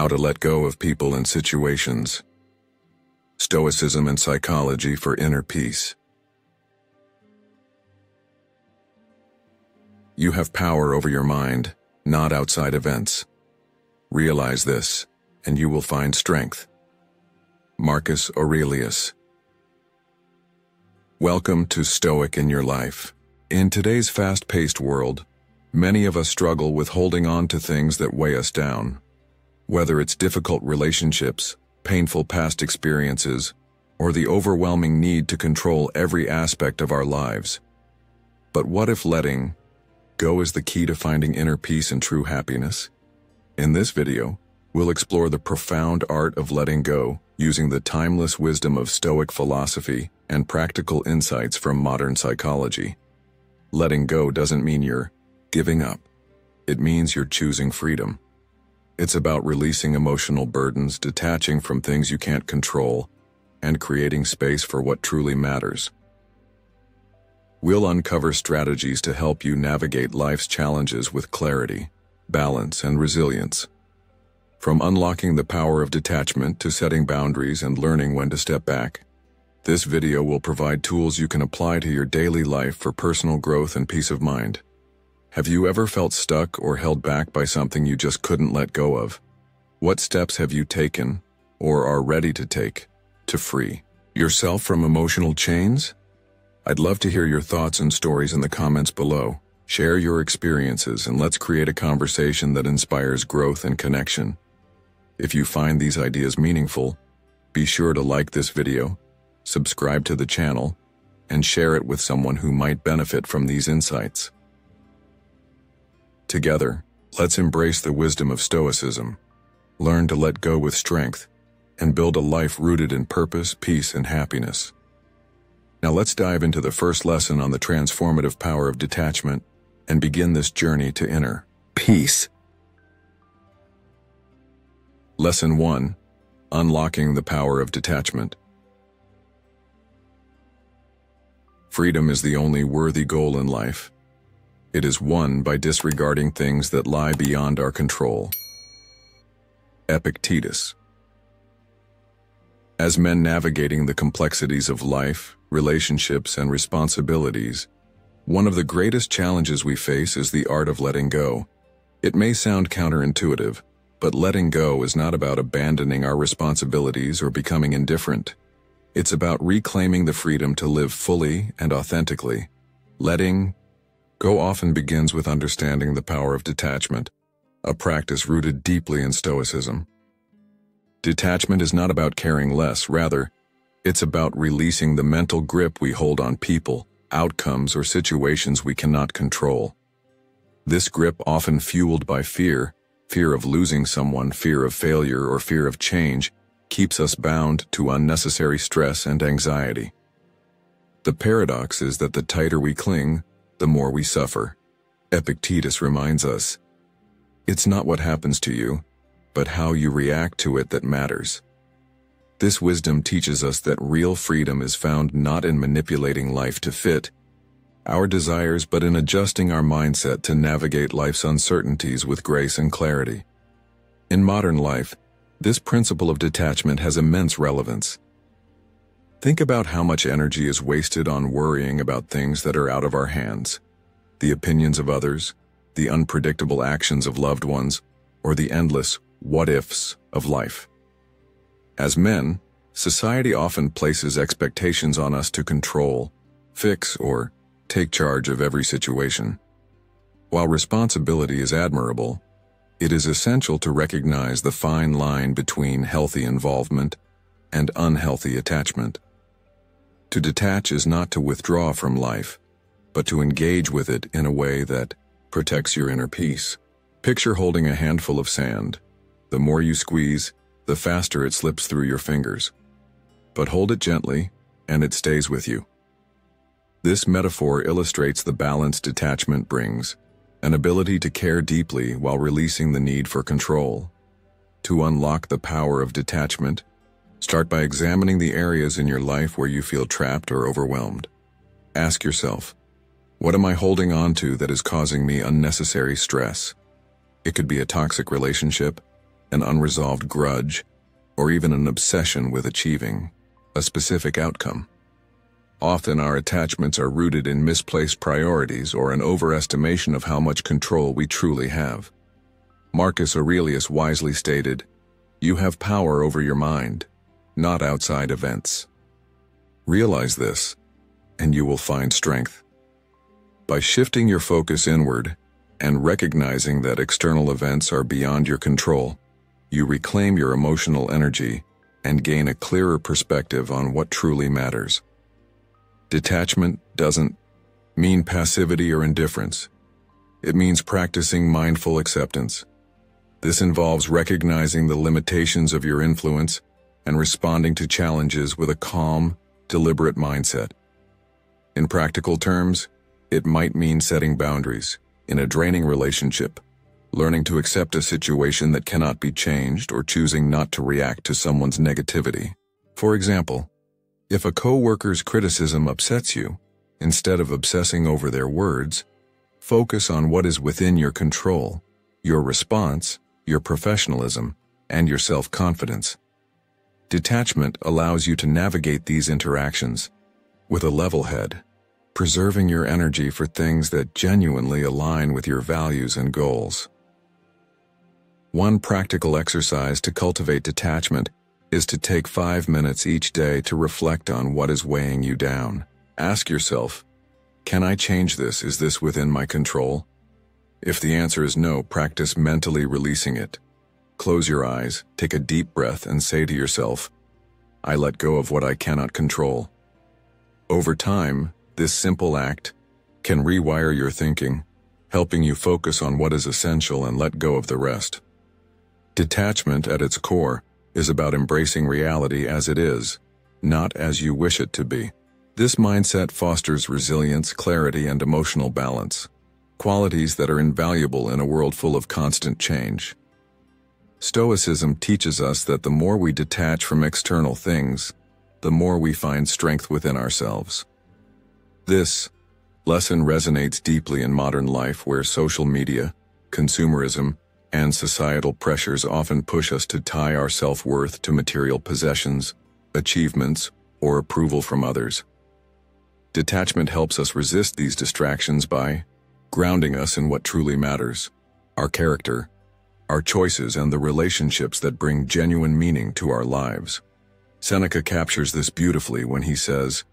How to let go of people and situations. Stoicism and psychology for inner peace. You have power over your mind, not outside events. Realize this, and you will find strength. Marcus Aurelius. Welcome to Stoic in Your Life. In today's fast-paced world, many of us struggle with holding on to things that weigh us down. Whether it's difficult relationships, painful past experiences, or the overwhelming need to control every aspect of our lives. But what if letting go is the key to finding inner peace and true happiness? In this video, we'll explore the profound art of letting go using the timeless wisdom of Stoic philosophy and practical insights from modern psychology. Letting go doesn't mean you're giving up. It means you're choosing freedom. It's about releasing emotional burdens, detaching from things you can't control, and creating space for what truly matters. We'll uncover strategies to help you navigate life's challenges with clarity, balance, and resilience. From unlocking the power of detachment to setting boundaries and learning when to step back, this video will provide tools you can apply to your daily life for personal growth and peace of mind. Have you ever felt stuck or held back by something you just couldn't let go of? What steps have you taken, or are ready to take, to free yourself from emotional chains? I'd love to hear your thoughts and stories in the comments below. Share your experiences and let's create a conversation that inspires growth and connection. If you find these ideas meaningful, be sure to like this video, subscribe to the channel, and share it with someone who might benefit from these insights. Together, let's embrace the wisdom of Stoicism, learn to let go with strength, and build a life rooted in purpose, peace, and happiness. Now let's dive into the first lesson on the transformative power of detachment and begin this journey to inner peace. Lesson 1. Unlocking the power of detachment. Freedom is the only worthy goal in life. It is won by disregarding things that lie beyond our control. Epictetus. As men navigating the complexities of life, relationships, and responsibilities, one of the greatest challenges we face is the art of letting go. It may sound counterintuitive, but letting go is not about abandoning our responsibilities or becoming indifferent. It's about reclaiming the freedom to live fully and authentically. Letting go often begins with understanding the power of detachment, a practice rooted deeply in Stoicism. Detachment is not about caring less, rather, it's about releasing the mental grip we hold on people, outcomes, or situations we cannot control. This grip, often fueled by fear of losing someone, fear of failure, or fear of change, keeps us bound to unnecessary stress and anxiety. The paradox is that the tighter we cling, the more we suffer. Epictetus reminds us, it's not what happens to you, but how you react to it that matters. This wisdom teaches us that real freedom is found not in manipulating life to fit our desires, but in adjusting our mindset to navigate life's uncertainties with grace and clarity. In modern life, this principle of detachment has immense relevance. Think about how much energy is wasted on worrying about things that are out of our hands. The opinions of others, the unpredictable actions of loved ones, or the endless what-ifs of life. As men, society often places expectations on us to control, fix, or take charge of every situation. While responsibility is admirable, it is essential to recognize the fine line between healthy involvement and unhealthy attachment. To detach is not to withdraw from life, but to engage with it in a way that protects your inner peace. Picture holding a handful of sand. The more you squeeze, the faster it slips through your fingers. But hold it gently, and it stays with you. This metaphor illustrates the balance detachment brings, an ability to care deeply while releasing the need for control. To unlock the power of detachment, start by examining the areas in your life where you feel trapped or overwhelmed. Ask yourself, what am I holding on to that is causing me unnecessary stress? It could be a toxic relationship, an unresolved grudge, or even an obsession with achieving a specific outcome. Often our attachments are rooted in misplaced priorities or an overestimation of how much control we truly have. Marcus Aurelius wisely stated, "You have power over your mind, not outside events." Realize this, and you will find strength. By shifting your focus inward and recognizing that external events are beyond your control, you reclaim your emotional energy and gain a clearer perspective on what truly matters. Detachment doesn't mean passivity or indifference. It means practicing mindful acceptance. This involves recognizing the limitations of your influence and responding to challenges with a calm, deliberate mindset. In practical terms, it might mean setting boundaries in a draining relationship, learning to accept a situation that cannot be changed, or choosing not to react to someone's negativity. For example, if a coworker's criticism upsets you, instead of obsessing over their words, focus on what is within your control, your response, your professionalism, and your self-confidence. Detachment allows you to navigate these interactions with a level head, preserving your energy for things that genuinely align with your values and goals. One practical exercise to cultivate detachment is to take 5 minutes each day to reflect on what is weighing you down. Ask yourself, can I change this? Is this within my control? If the answer is no, practice mentally releasing it. Close your eyes, take a deep breath, and say to yourself, I let go of what I cannot control. Over time, this simple act can rewire your thinking, helping you focus on what is essential and let go of the rest. Detachment, at its core, is about embracing reality as it is, not as you wish it to be. This mindset fosters resilience, clarity, and emotional balance, qualities that are invaluable in a world full of constant change. Stoicism teaches us that the more we detach from external things, the more we find strength within ourselves. This lesson resonates deeply in modern life, where social media, consumerism, and societal pressures often push us to tie our self-worth to material possessions, achievements, or approval from others. Detachment helps us resist these distractions by grounding us in what truly matters: our character, our choices, and the relationships that bring genuine meaning to our lives. Seneca captures this beautifully when he says,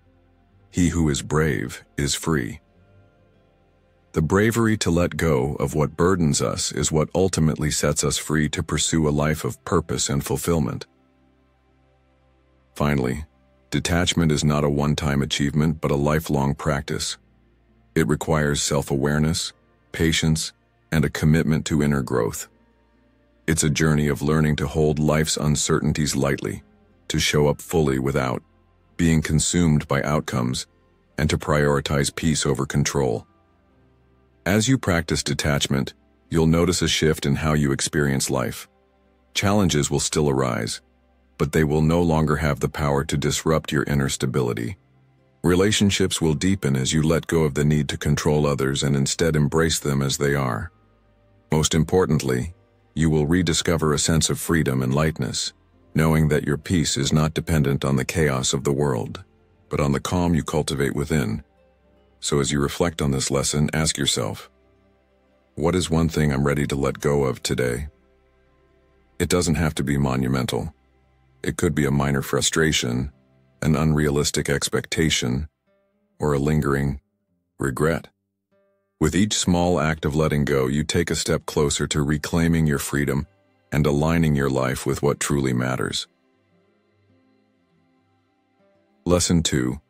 "He who is brave is free." The bravery to let go of what burdens us is what ultimately sets us free to pursue a life of purpose and fulfillment. Finally, detachment is not a one-time achievement but a lifelong practice. It requires self-awareness, patience, and a commitment to inner growth. It's a journey of learning to hold life's uncertainties lightly, to show up fully without being consumed by outcomes, and to prioritize peace over control. As you practice detachment, you'll notice a shift in how you experience life. Challenges will still arise, but they will no longer have the power to disrupt your inner stability. Relationships will deepen as you let go of the need to control others and instead embrace them as they are. Most importantly, you will rediscover a sense of freedom and lightness, knowing that your peace is not dependent on the chaos of the world, but on the calm you cultivate within. So as you reflect on this lesson, ask yourself, what is one thing I'm ready to let go of today? It doesn't have to be monumental. It could be a minor frustration, an unrealistic expectation, or a lingering regret. With each small act of letting go, you take a step closer to reclaiming your freedom and aligning your life with what truly matters. Lesson 2.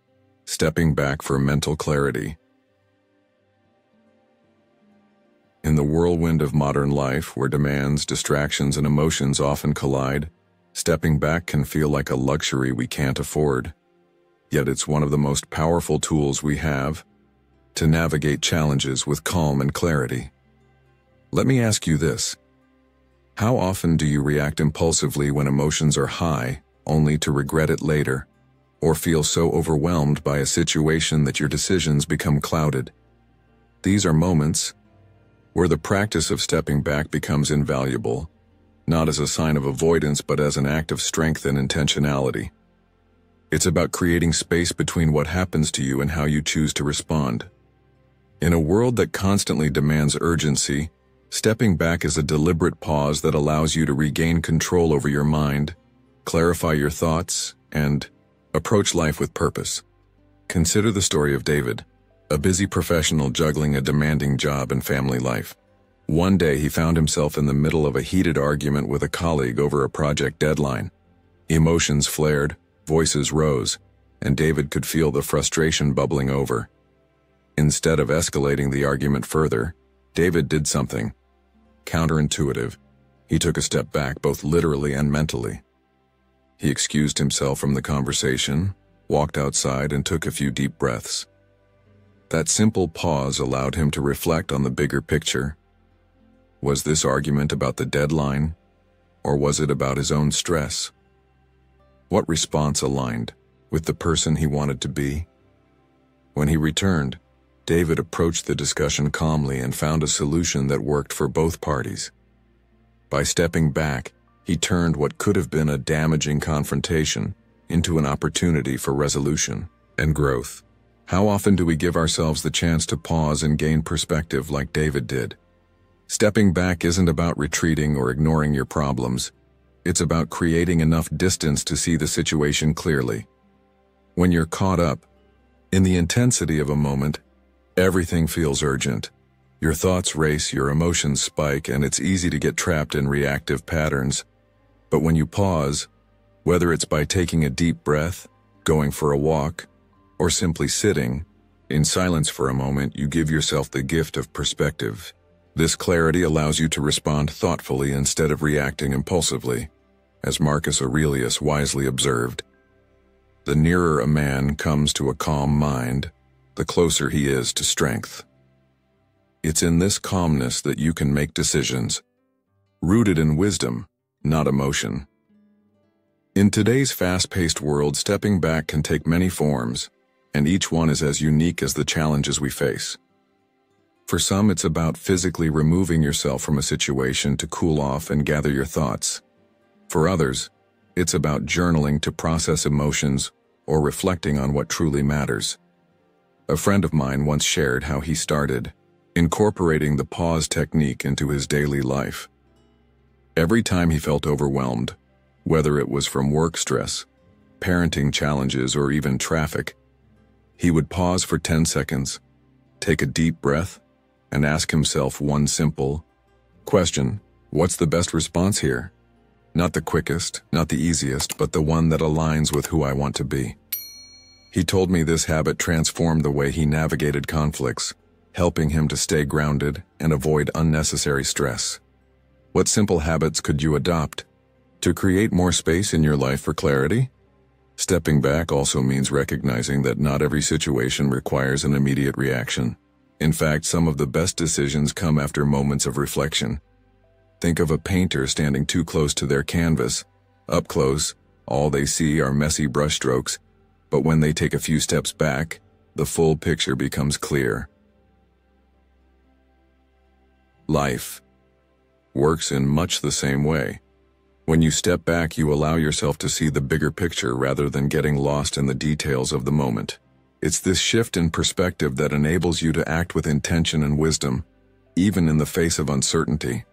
Stepping back for mental clarity. In the whirlwind of modern life, where demands, distractions, and emotions often collide, stepping back can feel like a luxury we can't afford. Yet it's one of the most powerful tools we have to navigate challenges with calm and clarity. Let me ask you this. How often do you react impulsively when emotions are high, only to regret it later? Or feel so overwhelmed by a situation that your decisions become clouded? These are moments where the practice of stepping back becomes invaluable, not as a sign of avoidance but as an act of strength and intentionality. It's about creating space between what happens to you and how you choose to respond. In a world that constantly demands urgency, stepping back is a deliberate pause that allows you to regain control over your mind, clarify your thoughts, and approach life with purpose. Consider the story of David, a busy professional juggling a demanding job and family life. One day he found himself in the middle of a heated argument with a colleague over a project deadline. Emotions flared, voices rose, and David could feel the frustration bubbling over. Instead of escalating the argument further, David did something counterintuitive. He took a step back, both literally and mentally. He excused himself from the conversation, walked outside, and took a few deep breaths. That simple pause allowed him to reflect on the bigger picture. Was this argument about the deadline, or was it about his own stress? What response aligned with the person he wanted to be? When he returned, David approached the discussion calmly and found a solution that worked for both parties. By stepping back, he turned what could have been a damaging confrontation into an opportunity for resolution and growth. How often do we give ourselves the chance to pause and gain perspective like David did? Stepping back isn't about retreating or ignoring your problems. It's about creating enough distance to see the situation clearly. When you're caught up in the intensity of a moment, everything feels urgent. Your thoughts race, your emotions spike, and it's easy to get trapped in reactive patterns. But when you pause, whether it's by taking a deep breath, going for a walk, or simply sitting in silence for a moment, you give yourself the gift of perspective. This clarity allows you to respond thoughtfully instead of reacting impulsively. As Marcus Aurelius wisely observed, the nearer a man comes to a calm mind, the closer he is to strength. It's in this calmness that you can make decisions, rooted in wisdom, not emotion. In today's fast-paced world, stepping back can take many forms, and each one is as unique as the challenges we face. For some, it's about physically removing yourself from a situation to cool off and gather your thoughts. For others, it's about journaling to process emotions or reflecting on what truly matters. A friend of mine once shared how he started incorporating the pause technique into his daily life. Every time he felt overwhelmed, whether it was from work stress, parenting challenges, or even traffic, he would pause for 10 seconds, take a deep breath, and ask himself one simple question: what's the best response here? Not the quickest, not the easiest, but the one that aligns with who I want to be. He told me this habit transformed the way he navigated conflicts, helping him to stay grounded and avoid unnecessary stress. What simple habits could you adopt to create more space in your life for clarity? Stepping back also means recognizing that not every situation requires an immediate reaction. In fact, some of the best decisions come after moments of reflection. Think of a painter standing too close to their canvas. Up close, all they see are messy brushstrokes, but when they take a few steps back, the full picture becomes clear. Life works in much the same way. When you step back, you allow yourself to see the bigger picture rather than getting lost in the details of the moment. It's this shift in perspective that enables you to act with intention and wisdom, even in the face of uncertainty.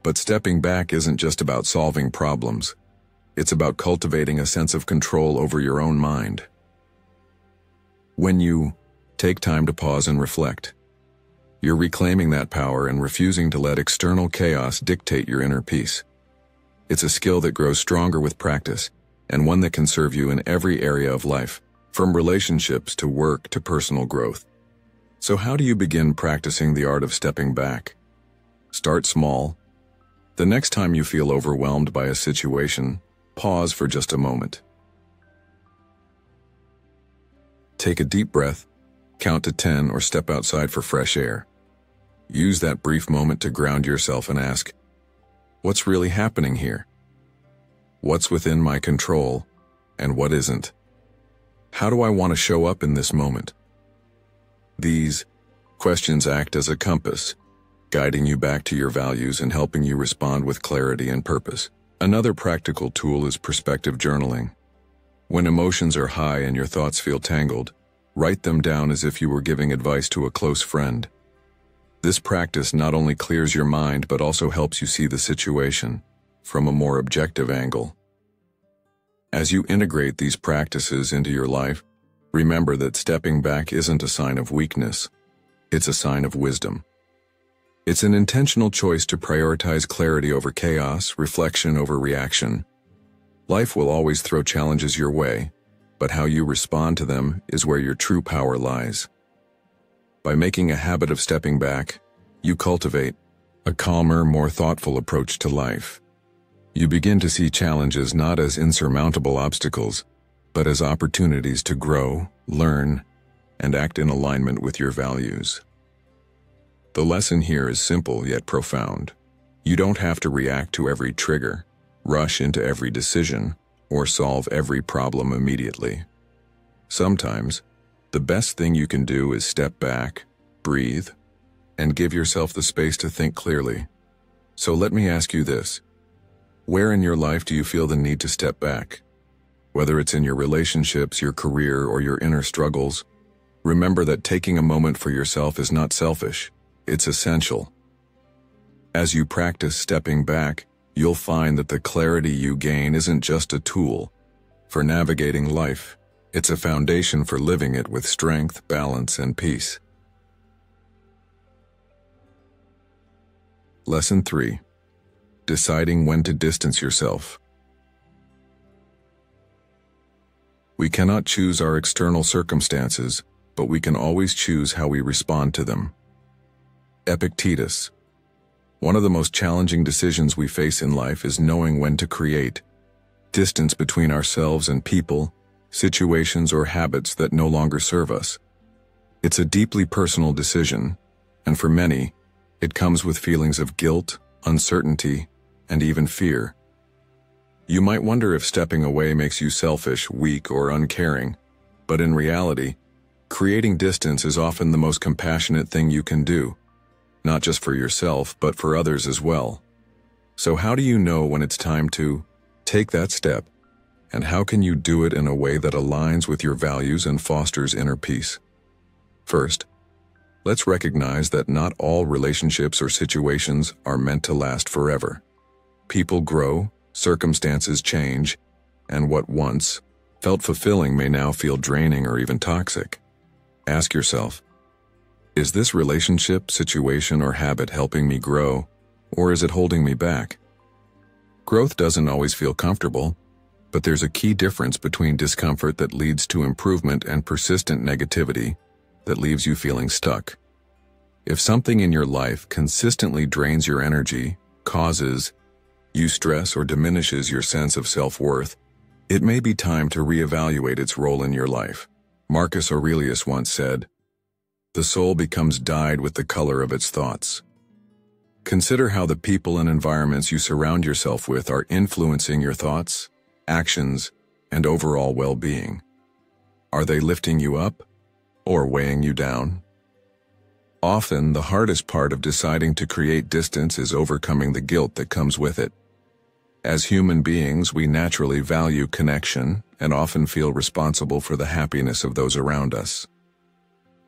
But stepping back isn't just about solving problems. It's about cultivating a sense of control over your own mind. When you take time to pause and reflect, you're reclaiming that power and refusing to let external chaos dictate your inner peace. It's a skill that grows stronger with practice, and one that can serve you in every area of life, from relationships to work to personal growth. So how do you begin practicing the art of stepping back? Start small. The next time you feel overwhelmed by a situation, pause for just a moment. Take a deep breath, count to 10, or step outside for fresh air. Use that brief moment to ground yourself and ask, what's really happening here? What's within my control, and what isn't? How do I want to show up in this moment? These questions act as a compass, guiding you back to your values and helping you respond with clarity and purpose. Another practical tool is perspective journaling. When emotions are high and your thoughts feel tangled, write them down as if you were giving advice to a close friend. This practice not only clears your mind but also helps you see the situation from a more objective angle. As you integrate these practices into your life, remember that stepping back isn't a sign of weakness, it's a sign of wisdom. It's an intentional choice to prioritize clarity over chaos, reflection over reaction. Life will always throw challenges your way, but how you respond to them is where your true power lies. By making a habit of stepping back, you cultivate a calmer, more thoughtful approach to life. You begin to see challenges not as insurmountable obstacles, but as opportunities to grow, learn, and act in alignment with your values. The lesson here is simple yet profound. You don't have to react to every trigger, rush into every decision, or solve every problem immediately. Sometimes, the best thing you can do is step back, breathe, and give yourself the space to think clearly. So let me ask you this. Where in your life do you feel the need to step back? Whether it's in your relationships, your career, or your inner struggles, remember that taking a moment for yourself is not selfish, it's essential. As you practice stepping back, you'll find that the clarity you gain isn't just a tool for navigating life, it's a foundation for living it with strength, balance, and peace. Lesson 3. Deciding when to distance yourself. We cannot choose our external circumstances, but we can always choose how we respond to them. Epictetus. One of the most challenging decisions we face in life is knowing when to create distance between ourselves and people, situations, or habits that no longer serve us. It's a deeply personal decision, and for many, it comes with feelings of guilt, uncertainty, and even fear. You might wonder if stepping away makes you selfish, weak, or uncaring, but in reality, creating distance is often the most compassionate thing you can do, not just for yourself, but for others as well. So how do you know when it's time to take that step, and how can you do it in a way that aligns with your values and fosters inner peace? First, let's recognize that not all relationships or situations are meant to last forever. People grow, circumstances change, and what once felt fulfilling may now feel draining or even toxic. Ask yourself, is this relationship, situation, or habit helping me grow, or is it holding me back? Growth doesn't always feel comfortable, but there's a key difference between discomfort that leads to improvement and persistent negativity that leaves you feeling stuck. If something in your life consistently drains your energy, causes you stress, or diminishes your sense of self-worth, it may be time to reevaluate its role in your life. Marcus Aurelius once said, "The soul becomes dyed with the color of its thoughts." Consider how the people and environments you surround yourself with are influencing your thoughts, actions, and overall well-being. Are they lifting you up or weighing you down? Often, the hardest part of deciding to create distance is overcoming the guilt that comes with it. As human beings, we naturally value connection and often feel responsible for the happiness of those around us.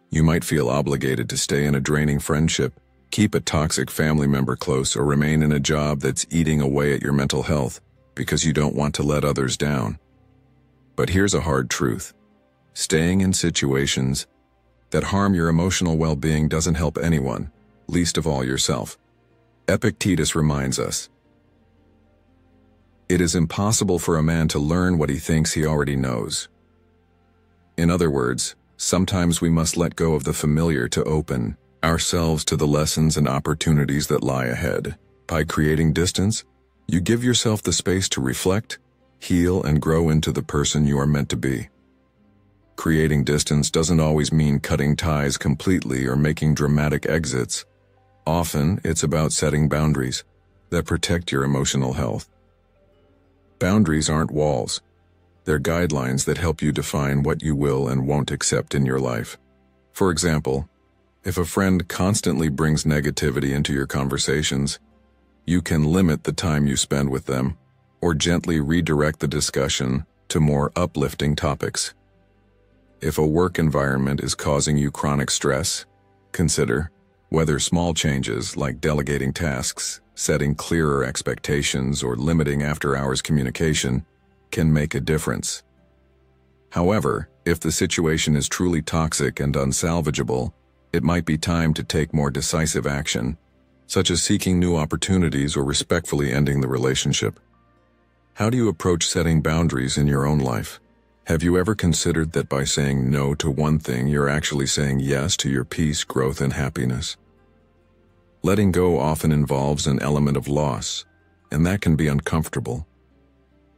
You might feel obligated to stay in a draining friendship, keep a toxic family member close, or remain in a job that's eating away at your mental health because you don't want to let others down. But here's a hard truth. Staying in situations that harm your emotional well-being doesn't help anyone, least of all yourself. Epictetus reminds us, "It is impossible for a man to learn what he thinks he already knows." In other words, sometimes we must let go of the familiar to open ourselves to the lessons and opportunities that lie ahead. By creating distance, you give yourself the space to reflect, heal, and grow into the person you are meant to be. Creating distance doesn't always mean cutting ties completely or making dramatic exits. Often, it's about setting boundaries that protect your emotional health. Boundaries aren't walls. They're guidelines that help you define what you will and won't accept in your life. For example, If a friend constantly brings negativity into your conversations, you can limit the time you spend with them or gently redirect the discussion to more uplifting topics. If a work environment is causing you chronic stress, consider whether small changes like delegating tasks, setting clearer expectations, or limiting after-hours communication can make a difference. However, if the situation is truly toxic and unsalvageable, it might be time to take more decisive action, such as seeking new opportunities or respectfully ending the relationship. How do you approach setting boundaries in your own life? Have you ever considered that by saying no to one thing, you're actually saying yes to your peace, growth, and happiness? Letting go often involves an element of loss, and that can be uncomfortable.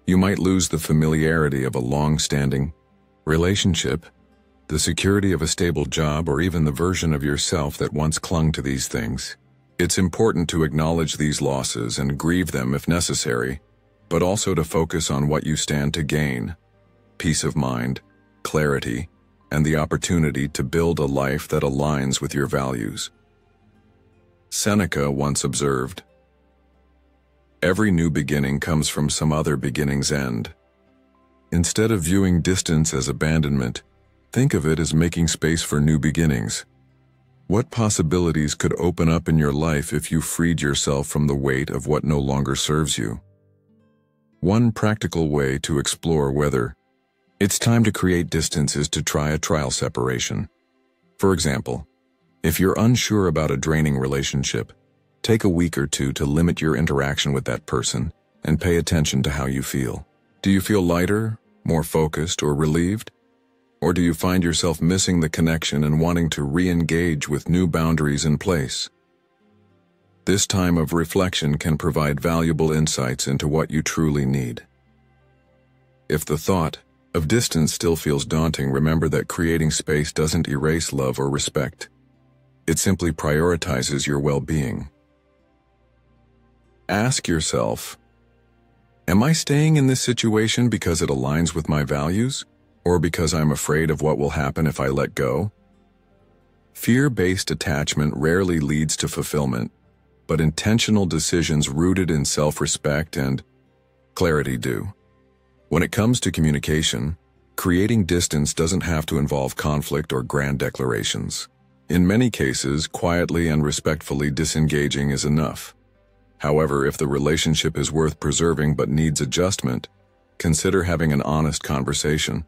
You might lose the familiarity of a long-standing relationship, the security of a stable job, or even the version of yourself that once clung to these things. It's important to acknowledge these losses and grieve them if necessary, but also to focus on what you stand to gain: peace of mind, clarity, and the opportunity to build a life that aligns with your values. Seneca once observed, "Every new beginning comes from some other beginning's end." Instead of viewing distance as abandonment, think of it as making space for new beginnings. What possibilities could open up in your life if you freed yourself from the weight of what no longer serves you? One practical way to explore whether it's time to create distance is to try a trial separation. For example, if you're unsure about a draining relationship, take a week or two to limit your interaction with that person and pay attention to how you feel. Do you feel lighter, more focused, or relieved? Or do you find yourself missing the connection and wanting to re-engage with new boundaries in place? This time of reflection can provide valuable insights into what you truly need. If the thought of distance still feels daunting, remember that creating space doesn't erase love or respect. It simply prioritizes your well-being. Ask yourself, am I staying in this situation because it aligns with my values, or because I'm afraid of what will happen if I let go? Fear-based attachment rarely leads to fulfillment, but intentional decisions rooted in self-respect and clarity do. When it comes to communication, creating distance doesn't have to involve conflict or grand declarations. In many cases, quietly and respectfully disengaging is enough. However, if the relationship is worth preserving but needs adjustment, consider having an honest conversation.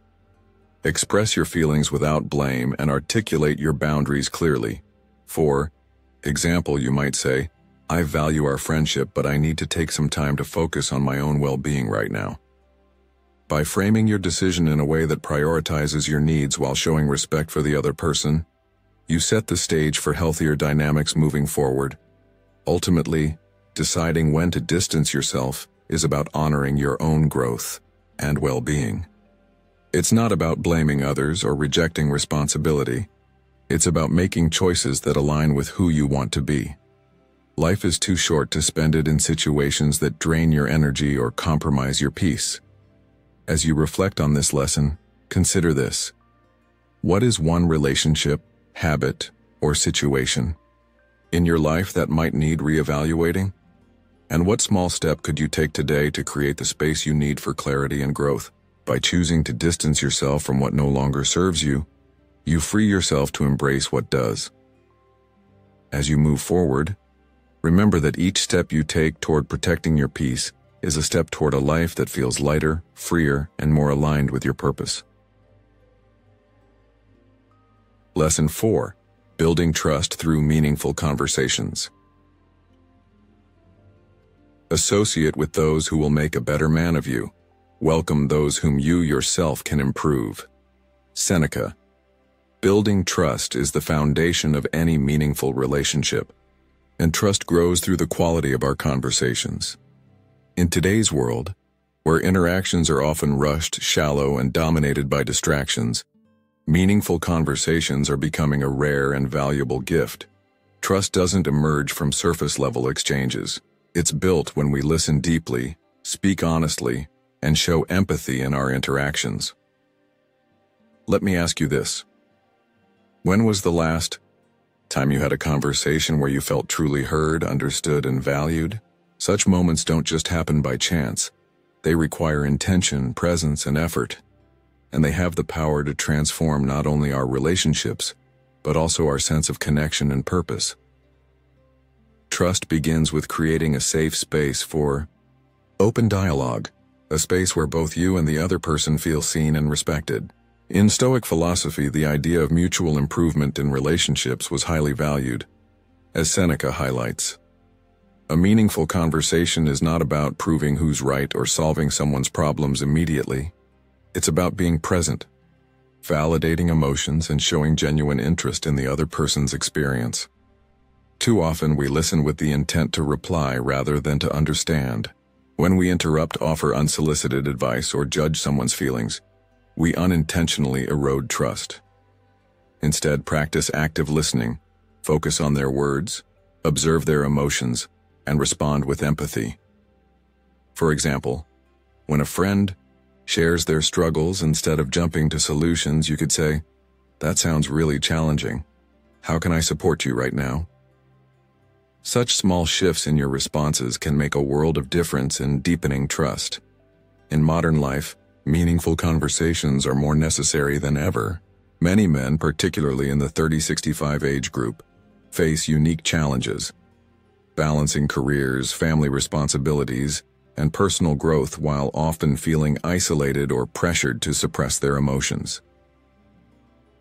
Express your feelings without blame and articulate your boundaries clearly. For example, you might say, "I value our friendship, but I need to take some time to focus on my own well-being right now." By framing your decision in a way that prioritizes your needs while showing respect for the other person, you set the stage for healthier dynamics moving forward. Ultimately, deciding when to distance yourself is about honoring your own growth and well-being. It's not about blaming others or rejecting responsibility. It's about making choices that align with who you want to be. Life is too short to spend it in situations that drain your energy or compromise your peace. As you reflect on this lesson, consider this. What is one relationship, habit, or situation in your life that might need reevaluating? And what small step could you take today to create the space you need for clarity and growth? By choosing to distance yourself from what no longer serves you, you free yourself to embrace what does. As you move forward, remember that each step you take toward protecting your peace is a step toward a life that feels lighter, freer, and more aligned with your purpose. Lesson 4. Building trust through meaningful conversations. Associate with those who will make a better man of you. Welcome those whom you yourself can improve. Seneca. Building trust is the foundation of any meaningful relationship, and trust grows through the quality of our conversations. In today's world, where interactions are often rushed, shallow, and dominated by distractions, meaningful conversations are becoming a rare and valuable gift. Trust doesn't emerge from surface-level exchanges. It's built when we listen deeply, speak honestly, and show empathy in our interactions. Let me ask you this. When was the last Time you had a conversation where you felt truly heard, understood, and valued? Such moments don't just happen by chance. They require intention, presence, and effort. And they have the power to transform not only our relationships, but also our sense of connection and purpose. Trust begins with creating a safe space for open dialogue, a space where both you and the other person feel seen and respected. In Stoic philosophy, the idea of mutual improvement in relationships was highly valued. As Seneca highlights, a meaningful conversation is not about proving who's right or solving someone's problems immediately. It's about being present, validating emotions, and showing genuine interest in the other person's experience. Too often we listen with the intent to reply rather than to understand. When we interrupt, offer unsolicited advice, or judge someone's feelings, we unintentionally erode trust. Instead, practice active listening, focus on their words, observe their emotions, and respond with empathy. For example, when a friend shares their struggles, instead of jumping to solutions, you could say, "That sounds really challenging. How can I support you right now?" Such small shifts in your responses can make a world of difference in deepening trust. In modern life, meaningful conversations are more necessary than ever. Many men, particularly in the 30-65 age group, face unique challenges, balancing careers, family responsibilities, and personal growth while often feeling isolated or pressured to suppress their emotions.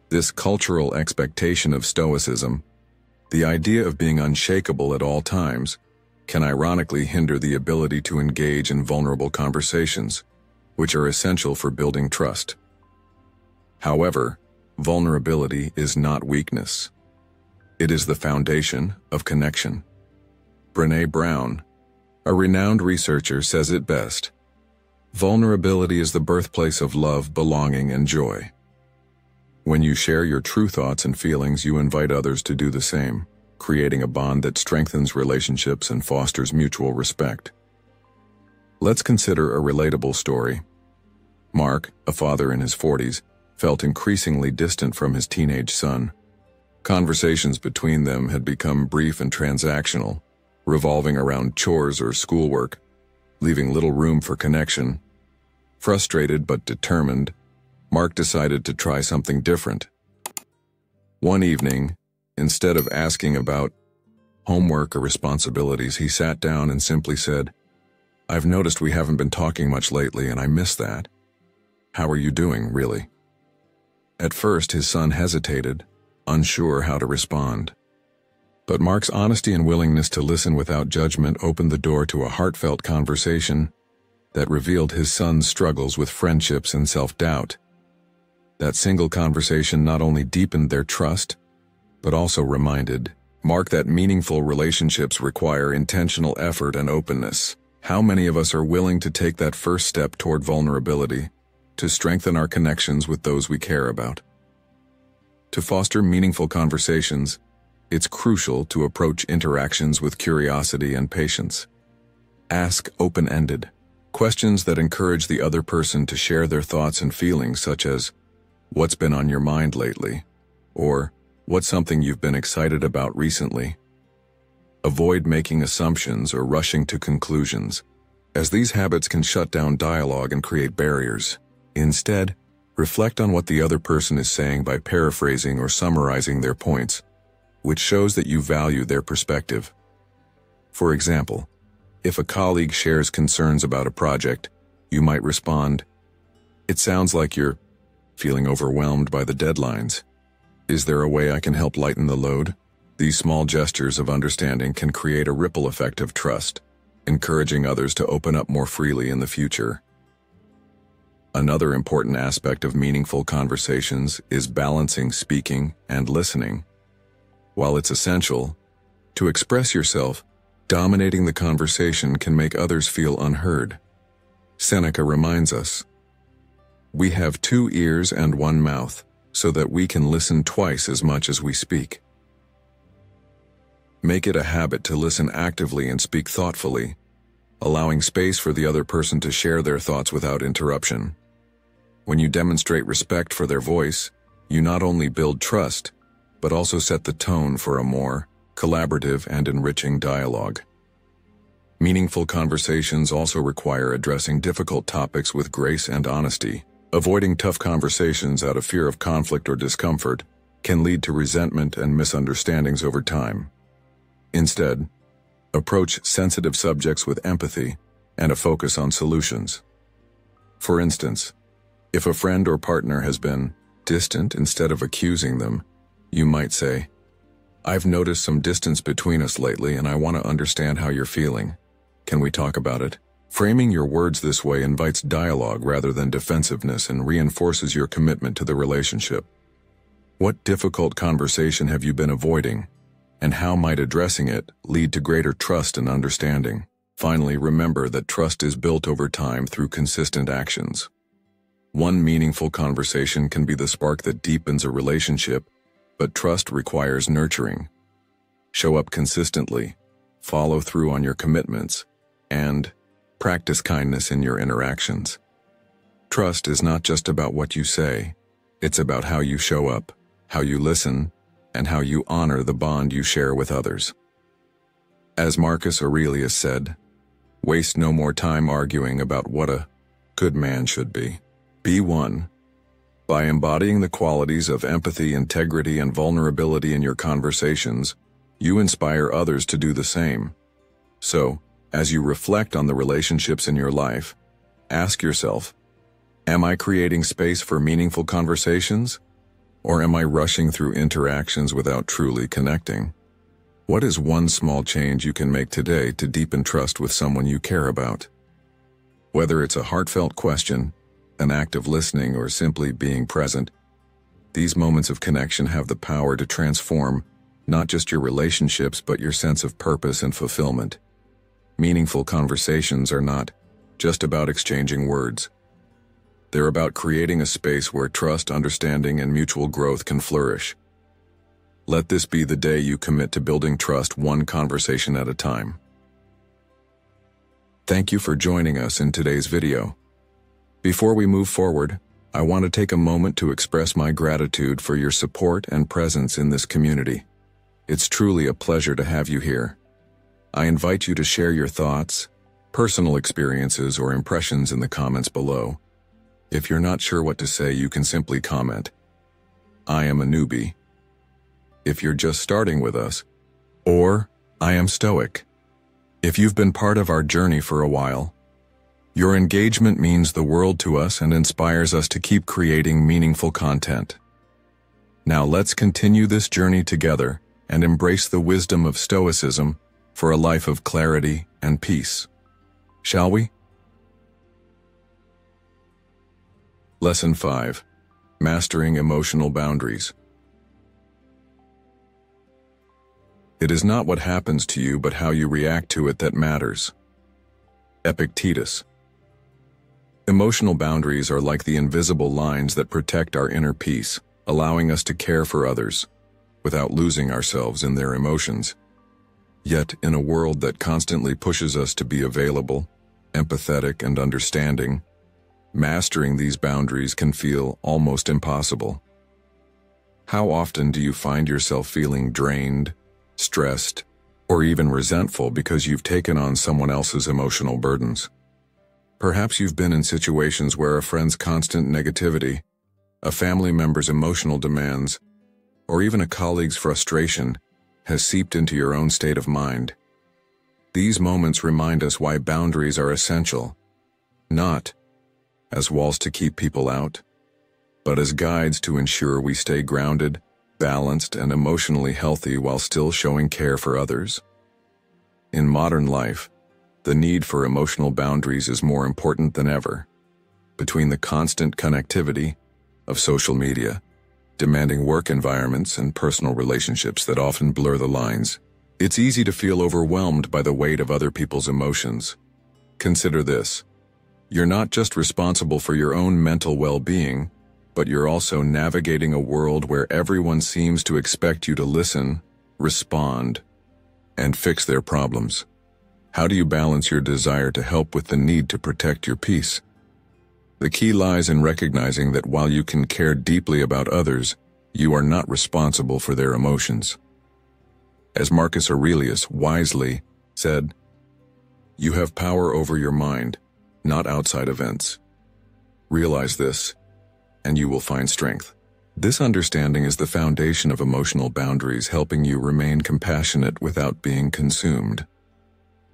This cultural expectation of Stoicism, the idea of being unshakable at all times, can ironically hinder the ability to engage in vulnerable conversations, which are essential for building trust. However, vulnerability is not weakness. It is the foundation of connection. Brené Brown, a renowned researcher, says it best: vulnerability is the birthplace of love, belonging, and joy. When you share your true thoughts and feelings, you invite others to do the same, creating a bond that strengthens relationships and fosters mutual respect. Let's consider a relatable story. Mark, a father in his 40s, felt increasingly distant from his teenage son. Conversations between them had become brief and transactional, revolving around chores or schoolwork, leaving little room for connection. Frustrated but determined, Mark decided to try something different. One evening, instead of asking about homework or responsibilities, he sat down and simply said, "I've noticed we haven't been talking much lately, and I miss that. How are you doing, really?" At first, his son hesitated, unsure how to respond. But Mark's honesty and willingness to listen without judgment opened the door to a heartfelt conversation that revealed his son's struggles with friendships and self-doubt. That single conversation not only deepened their trust, but also reminded Mark that meaningful relationships require intentional effort and openness. How many of us are willing to take that first step toward vulnerability, to strengthen our connections with those we care about? To foster meaningful conversations, it's crucial to approach interactions with curiosity and patience. Ask open-ended questions that encourage the other person to share their thoughts and feelings, such as, "What's been on your mind lately?" or "What's something you've been excited about recently?" Avoid making assumptions or rushing to conclusions, as these habits can shut down dialogue and create barriers. Instead, reflect on what the other person is saying by paraphrasing or summarizing their points, which shows that you value their perspective. For example, if a colleague shares concerns about a project, you might respond, "It sounds like you're feeling overwhelmed by the deadlines. Is there a way I can help lighten the load?" These small gestures of understanding can create a ripple effect of trust, encouraging others to open up more freely in the future. Another important aspect of meaningful conversations is balancing speaking and listening. While it's essential to express yourself, dominating the conversation can make others feel unheard. Seneca reminds us, "We have 2 ears and 1 mouth, so that we can listen twice as much as we speak." Make it a habit to listen actively and speak thoughtfully, allowing space for the other person to share their thoughts without interruption. When you demonstrate respect for their voice, you not only build trust, but also set the tone for a more collaborative and enriching dialogue. Meaningful conversations also require addressing difficult topics with grace and honesty. Avoiding tough conversations out of fear of conflict or discomfort can lead to resentment and misunderstandings over time. Instead, approach sensitive subjects with empathy and a focus on solutions. For instance, if a friend or partner has been distant instead of accusing them, you might say, "I've noticed some distance between us lately and I want to understand how you're feeling. Can we talk about it?" Framing your words this way invites dialogue rather than defensiveness and reinforces your commitment to the relationship. What difficult conversation have you been avoiding, and how might addressing it lead to greater trust and understanding? Finally, remember that trust is built over time through consistent actions. One meaningful conversation can be the spark that deepens a relationship, but trust requires nurturing. Show up consistently, follow through on your commitments, and practice kindness in your interactions. Trust is not just about what you say, it's about how you show up, how you listen, and how you honor the bond you share with others. As Marcus Aurelius said, "Waste no more time arguing about what a good man should be. Be one." By embodying the qualities of empathy, integrity, and vulnerability in your conversations, you inspire others to do the same. So, as you reflect on the relationships in your life, ask yourself, am I creating space for meaningful conversations? Or am I rushing through interactions without truly connecting? What is one small change you can make today to deepen trust with someone you care about? Whether it's a heartfelt question, an act of listening, or simply being present, these moments of connection have the power to transform not just your relationships but your sense of purpose and fulfillment. Meaningful conversations are not just about exchanging words. They're about creating a space where trust, understanding, and mutual growth can flourish. Let this be the day you commit to building trust one conversation at a time. Thank you for joining us in today's video. Before we move forward, I want to take a moment to express my gratitude for your support and presence in this community. It's truly a pleasure to have you here. I invite you to share your thoughts, personal experiences, or impressions in the comments below. If you're not sure what to say, you can simply comment, "I am a newbie." If you're just starting with us, or "I am Stoic." If you've been part of our journey for a while, your engagement means the world to us and inspires us to keep creating meaningful content. Now let's continue this journey together and embrace the wisdom of Stoicism for a life of clarity and peace. Shall we? Lesson 5. Mastering Emotional Boundaries. It is not what happens to you but how you react to it that matters. Epictetus. Emotional boundaries are like the invisible lines that protect our inner peace, allowing us to care for others without losing ourselves in their emotions. Yet, in a world that constantly pushes us to be available, empathetic, and understanding, mastering these boundaries can feel almost impossible. How often do you find yourself feeling drained, stressed, or even resentful because you've taken on someone else's emotional burdens? Perhaps you've been in situations where a friend's constant negativity, a family member's emotional demands, or even a colleague's frustration has seeped into your own state of mind. These moments remind us why boundaries are essential, not as walls to keep people out, but as guides to ensure we stay grounded, balanced, and emotionally healthy while still showing care for others. In modern life, the need for emotional boundaries is more important than ever. Between the constant connectivity of social media, demanding work environments, and personal relationships that often blur the lines, it's easy to feel overwhelmed by the weight of other people's emotions. Consider this. You're not just responsible for your own mental well-being, but you're also navigating a world where everyone seems to expect you to listen, respond, and fix their problems. How do you balance your desire to help with the need to protect your peace? The key lies in recognizing that while you can care deeply about others, You are not responsible for their emotions. As Marcus Aurelius wisely said, "You have power over your mind, not outside events." Realize this, and you will find strength. This understanding is the foundation of emotional boundaries, helping you remain compassionate without being consumed.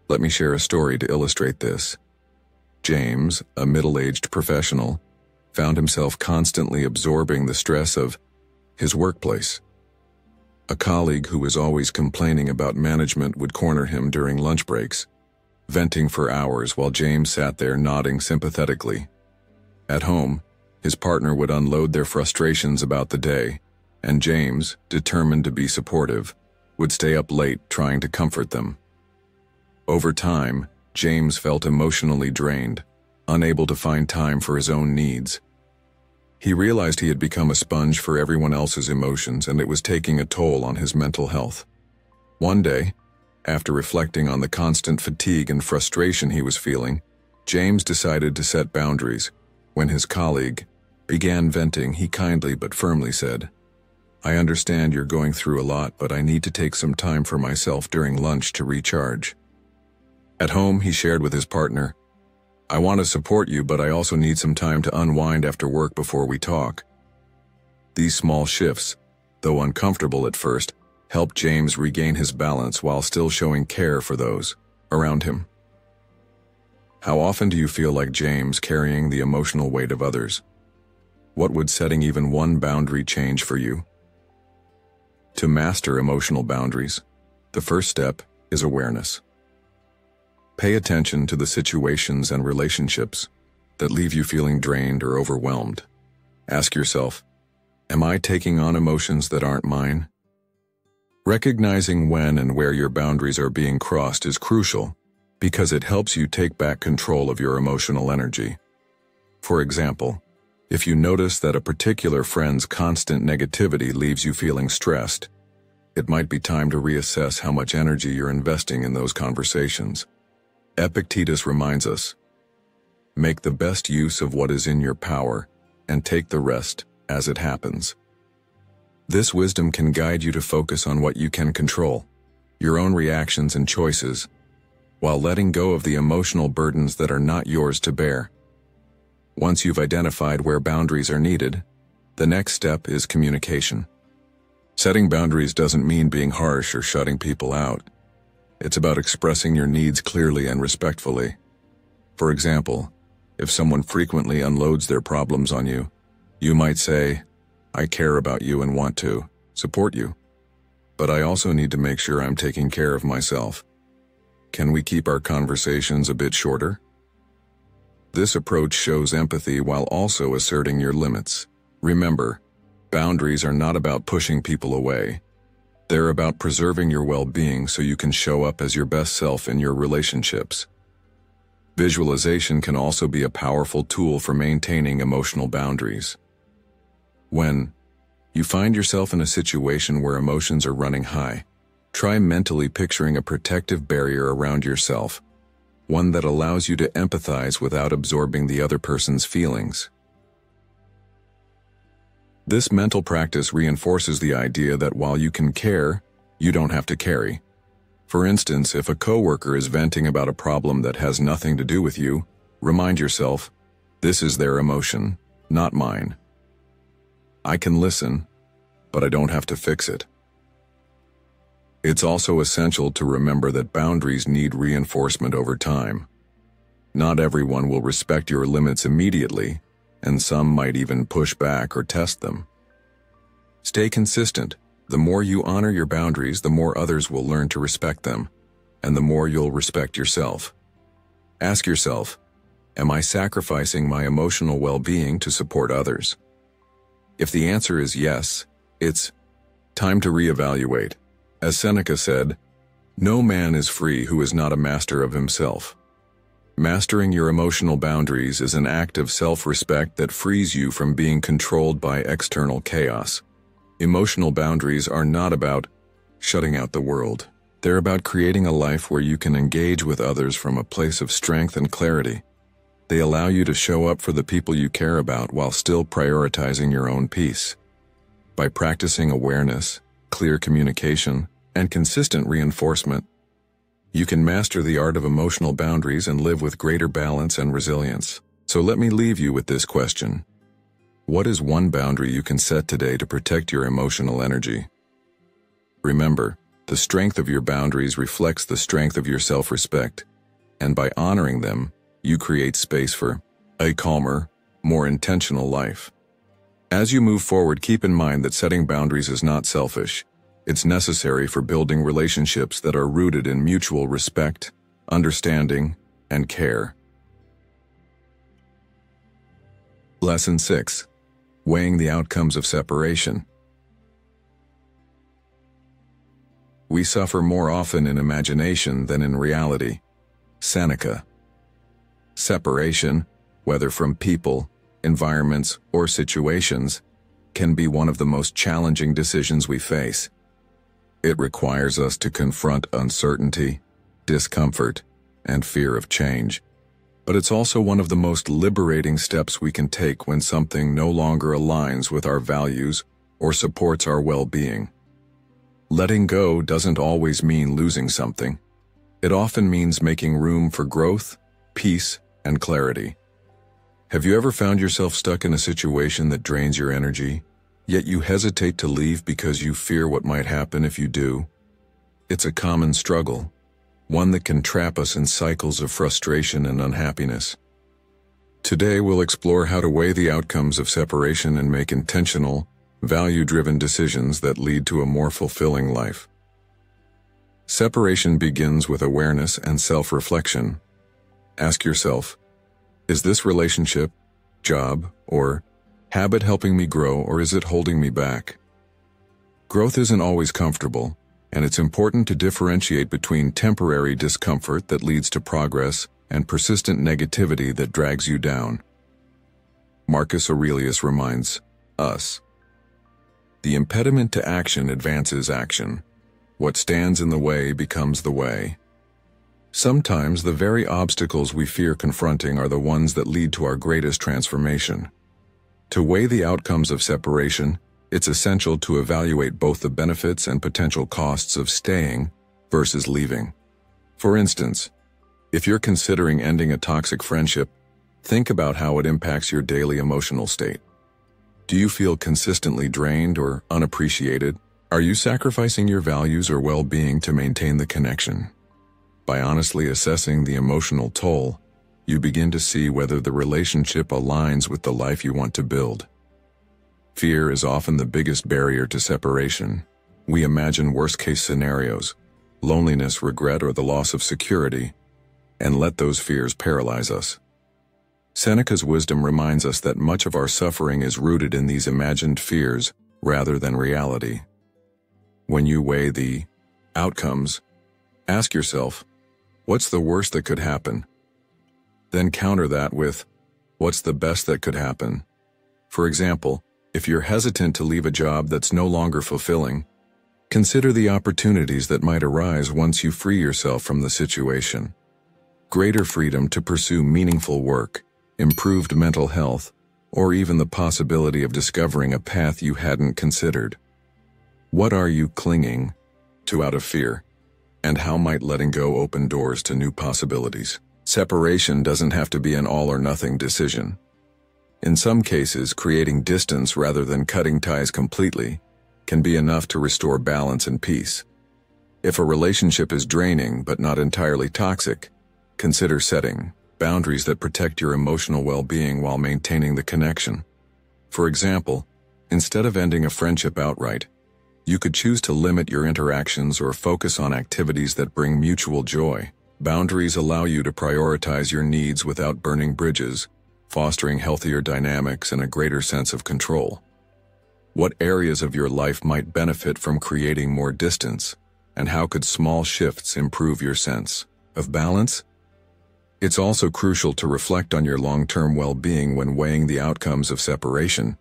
Let me share a story to illustrate this. James, a middle-aged professional, found himself constantly absorbing the stress of his workplace. A colleague who was always complaining about management would corner him during lunch breaks, venting for hours while James sat there nodding sympathetically. At home, his partner would unload their frustrations about the day, and James, determined to be supportive, would stay up late trying to comfort them. Over time, James felt emotionally drained, unable to find time for his own needs. He realized he had become a sponge for everyone else's emotions, and it was taking a toll on his mental health. One day, after reflecting on the constant fatigue and frustration he was feeling, James decided to set boundaries. When his colleague began venting, he kindly but firmly said, "I understand you're going through a lot, but I need to take some time for myself during lunch to recharge." At home, he shared with his partner, "I want to support you, but I also need some time to unwind after work before we talk." These small shifts, though uncomfortable at first, helped James regain his balance while still showing care for those around him. How often do you feel like James, carrying the emotional weight of others? What would setting even one boundary change for you? To master emotional boundaries, the first step is awareness. Pay attention to the situations and relationships that leave you feeling drained or overwhelmed. Ask yourself, am I taking on emotions that aren't mine? Recognizing when and where your boundaries are being crossed is crucial because it helps you take back control of your emotional energy. For example, if you notice that a particular friend's constant negativity leaves you feeling stressed, it might be time to reassess how much energy you're investing in those conversations. Epictetus reminds us, "Make the best use of what is in your power, and take the rest as it happens." This wisdom can guide you to focus on what you can control, your own reactions and choices, while letting go of the emotional burdens that are not yours to bear. Once you've identified where boundaries are needed, the next step is communication. Setting boundaries doesn't mean being harsh or shutting people out. It's about expressing your needs clearly and respectfully. For example, if someone frequently unloads their problems on you, you might say, "I care about you and want to support you, but I also need to make sure I'm taking care of myself. Can we keep our conversations a bit shorter?" This approach shows empathy while also asserting your limits. Remember, boundaries are not about pushing people away. They're about preserving your well-being so you can show up as your best self in your relationships. Visualization can also be a powerful tool for maintaining emotional boundaries. When you find yourself in a situation where emotions are running high, try mentally picturing a protective barrier around yourself, one that allows you to empathize without absorbing the other person's feelings. This mental practice reinforces the idea that while you can care, you don't have to carry. For instance, if a coworker is venting about a problem that has nothing to do with you, remind yourself, this is their emotion, not mine. I can listen, but I don't have to fix it. It's also essential to remember that boundaries need reinforcement over time. Not everyone will respect your limits immediately, and some might even push back or test them. Stay consistent. The more you honor your boundaries, the more others will learn to respect them, and the more you'll respect yourself. Ask yourself, am I sacrificing my emotional well-being to support others? If the answer is yes, it's time to reevaluate. As Seneca said, "No man is free who is not a master of himself." Mastering your emotional boundaries is an act of self-respect that frees you from being controlled by external chaos. Emotional boundaries are not about shutting out the world. They're about creating a life where you can engage with others from a place of strength and clarity. They allow you to show up for the people you care about while still prioritizing your own peace. By practicing awareness, clear communication, and consistent reinforcement, you can master the art of emotional boundaries and live with greater balance and resilience. So let me leave you with this question. What is one boundary you can set today to protect your emotional energy? Remember, the strength of your boundaries reflects the strength of your self-respect, and by honoring them, you create space for a calmer, more intentional life. As you move forward, keep in mind that setting boundaries is not selfish. It's necessary for building relationships that are rooted in mutual respect, understanding, and care. Lesson 6. Weighing the outcomes of separation. We suffer more often in imagination than in reality. Seneca. Separation, whether from people, environments, or situations, can be one of the most challenging decisions we face. It requires us to confront uncertainty, discomfort, and fear of change. But it's also one of the most liberating steps we can take when something no longer aligns with our values or supports our well-being. Letting go doesn't always mean losing something. It often means making room for growth, peace, and clarity. Have you ever found yourself stuck in a situation that drains your energy, yet you hesitate to leave because you fear what might happen if you do? It's a common struggle, one that can trap us in cycles of frustration and unhappiness. Today we'll explore how to weigh the outcomes of separation and make intentional, value-driven decisions that lead to a more fulfilling life. Separation begins with awareness and self-reflection. Ask yourself, is this relationship, job, or habit helping me grow, or is it holding me back? Growth isn't always comfortable, and it's important to differentiate between temporary discomfort that leads to progress and persistent negativity that drags you down. Marcus Aurelius reminds us, "The impediment to action advances action. What stands in the way becomes the way." Sometimes the very obstacles we fear confronting are the ones that lead to our greatest transformation. To weigh the outcomes of separation, it's essential to evaluate both the benefits and potential costs of staying versus leaving. For instance, if you're considering ending a toxic friendship, think about how it impacts your daily emotional state. Do you feel consistently drained or unappreciated? Are you sacrificing your values or well-being to maintain the connection? By honestly assessing the emotional toll, you begin to see whether the relationship aligns with the life you want to build. Fear is often the biggest barrier to separation. We imagine worst-case scenarios, loneliness, regret, or the loss of security, and let those fears paralyze us. Seneca's wisdom reminds us that much of our suffering is rooted in these imagined fears rather than reality. When you weigh the outcomes, ask yourself, what's the worst that could happen? Then counter that with, what's the best that could happen? For example, if you're hesitant to leave a job that's no longer fulfilling, consider the opportunities that might arise once you free yourself from the situation. Greater freedom to pursue meaningful work, improved mental health, or even the possibility of discovering a path you hadn't considered. What are you clinging to out of fear? And how might letting go open doors to new possibilities? Separation doesn't have to be an all-or-nothing decision. In some cases, creating distance rather than cutting ties completely can be enough to restore balance and peace. If a relationship is draining but not entirely toxic, consider setting boundaries that protect your emotional well-being while maintaining the connection. For example, instead of ending a friendship outright, you could choose to limit your interactions or focus on activities that bring mutual joy. Boundaries allow you to prioritize your needs without burning bridges, fostering healthier dynamics and a greater sense of control. What areas of your life might benefit from creating more distance, and how could small shifts improve your sense of balance? It's also crucial to reflect on your long-term well-being when weighing the outcomes of separation.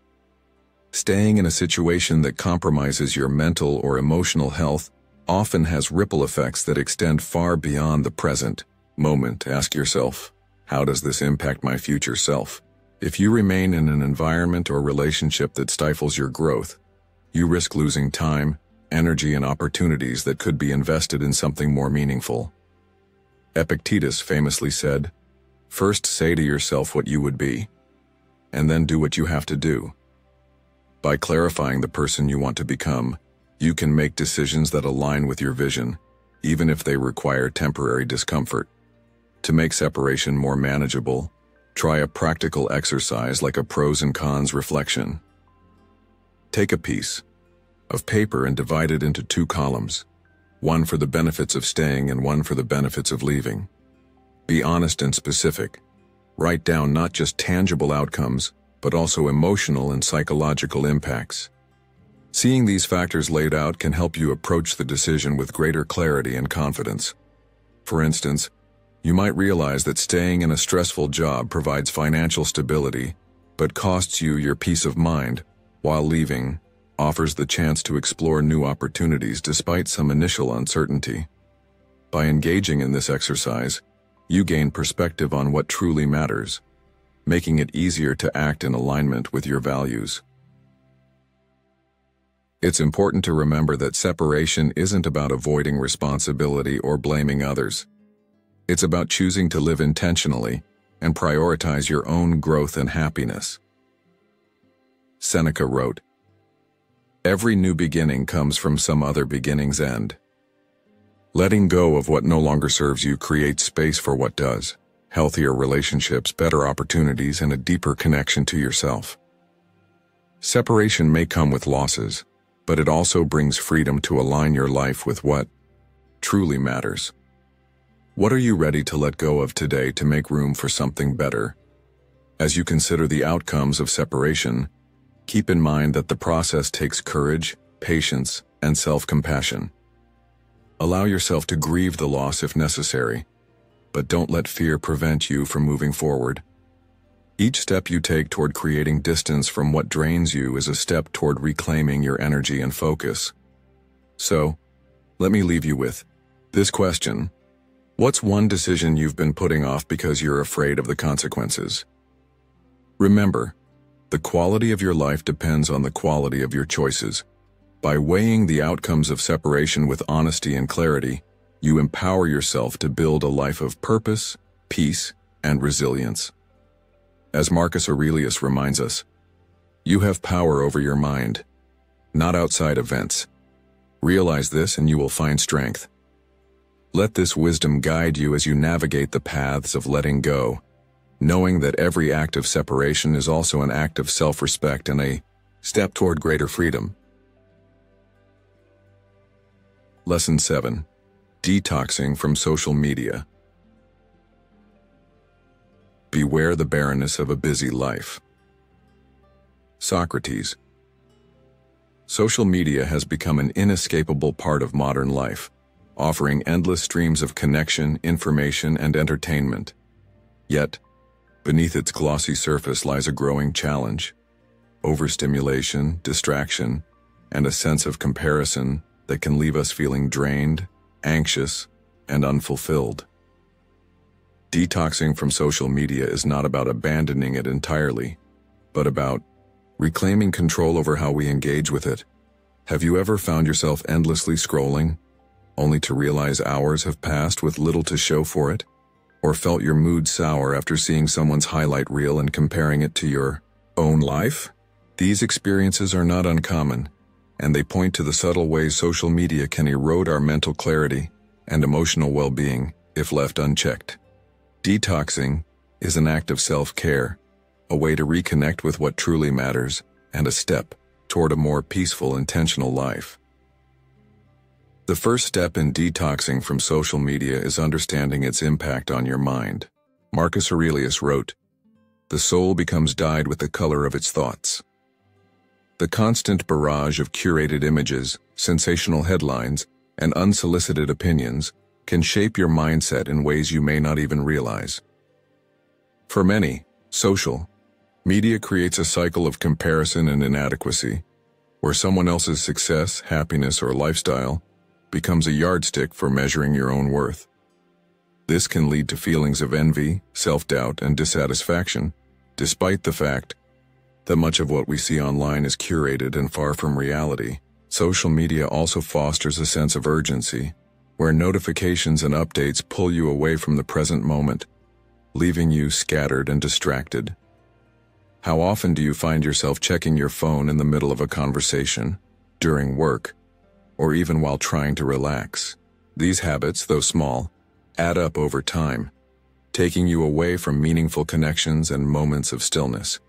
Staying in a situation that compromises your mental or emotional health often has ripple effects that extend far beyond the present moment. Ask yourself, how does this impact my future self? If you remain in an environment or relationship that stifles your growth, you risk losing time, energy, and opportunities that could be invested in something more meaningful. Epictetus famously said, "First say to yourself what you would be, and then do what you have to do." By clarifying the person you want to become, you can make decisions that align with your vision, even if they require temporary discomfort. To make separation more manageable, try a practical exercise like a pros and cons reflection. Take a piece of paper and divide it into 2 columns, one for the benefits of staying and one for the benefits of leaving. Be honest and specific. Write down not just tangible outcomes, but also emotional and psychological impacts. Seeing these factors laid out can help you approach the decision with greater clarity and confidence. For instance, you might realize that staying in a stressful job provides financial stability, but costs you your peace of mind, while leaving offers the chance to explore new opportunities despite some initial uncertainty. By engaging in this exercise, you gain perspective on what truly matters, making it easier to act in alignment with your values. It's important to remember that separation isn't about avoiding responsibility or blaming others. It's about choosing to live intentionally and prioritize your own growth and happiness. Seneca wrote, "Every new beginning comes from some other beginning's end." Letting go of what no longer serves you creates space for what does: healthier relationships, better opportunities, and a deeper connection to yourself. Separation may come with losses, but it also brings freedom to align your life with what truly matters. What are you ready to let go of today to make room for something better? As you consider the outcomes of separation, keep in mind that the process takes courage, patience, and self-compassion. Allow yourself to grieve the loss if necessary, but don't let fear prevent you from moving forward. Each step you take toward creating distance from what drains you is a step toward reclaiming your energy and focus. So, let me leave you with this question. What's one decision you've been putting off because you're afraid of the consequences? Remember, the quality of your life depends on the quality of your choices. By weighing the outcomes of separation with honesty and clarity, you empower yourself to build a life of purpose, peace, and resilience. As Marcus Aurelius reminds us, you have power over your mind, not outside events. Realize this and you will find strength. Let this wisdom guide you as you navigate the paths of letting go, knowing that every act of separation is also an act of self-respect and a step toward greater freedom. Lesson 7. Detoxing from social media. Beware the barrenness of a busy life. Socrates. Social media has become an inescapable part of modern life, offering endless streams of connection, information, and entertainment. Yet, beneath its glossy surface lies a growing challenge: overstimulation, distraction, and a sense of comparison that can leave us feeling drained, anxious, and unfulfilled. Detoxing from social media is not about abandoning it entirely, but about reclaiming control over how we engage with it. Have you ever found yourself endlessly scrolling, only to realize hours have passed with little to show for it? Or felt your mood sour after seeing someone's highlight reel and comparing it to your own life? These experiences are not uncommon, and they point to the subtle ways social media can erode our mental clarity and emotional well-being if left unchecked. Detoxing is an act of self-care, a way to reconnect with what truly matters, and a step toward a more peaceful, intentional life. The first step in detoxing from social media is understanding its impact on your mind. Marcus Aurelius wrote, "The soul becomes dyed with the color of its thoughts." The constant barrage of curated images, sensational headlines, and unsolicited opinions can shape your mindset in ways you may not even realize. For many, social media creates a cycle of comparison and inadequacy, where someone else's success, happiness, or lifestyle becomes a yardstick for measuring your own worth. This can lead to feelings of envy, self-doubt, and dissatisfaction, despite the fact that much of what we see online is curated and far from reality. Social media also fosters a sense of urgency, where notifications and updates pull you away from the present moment, leaving you scattered and distracted. How often do you find yourself checking your phone in the middle of a conversation, during work, or even while trying to relax? These habits, though small, add up over time, taking you away from meaningful connections and moments of stillness.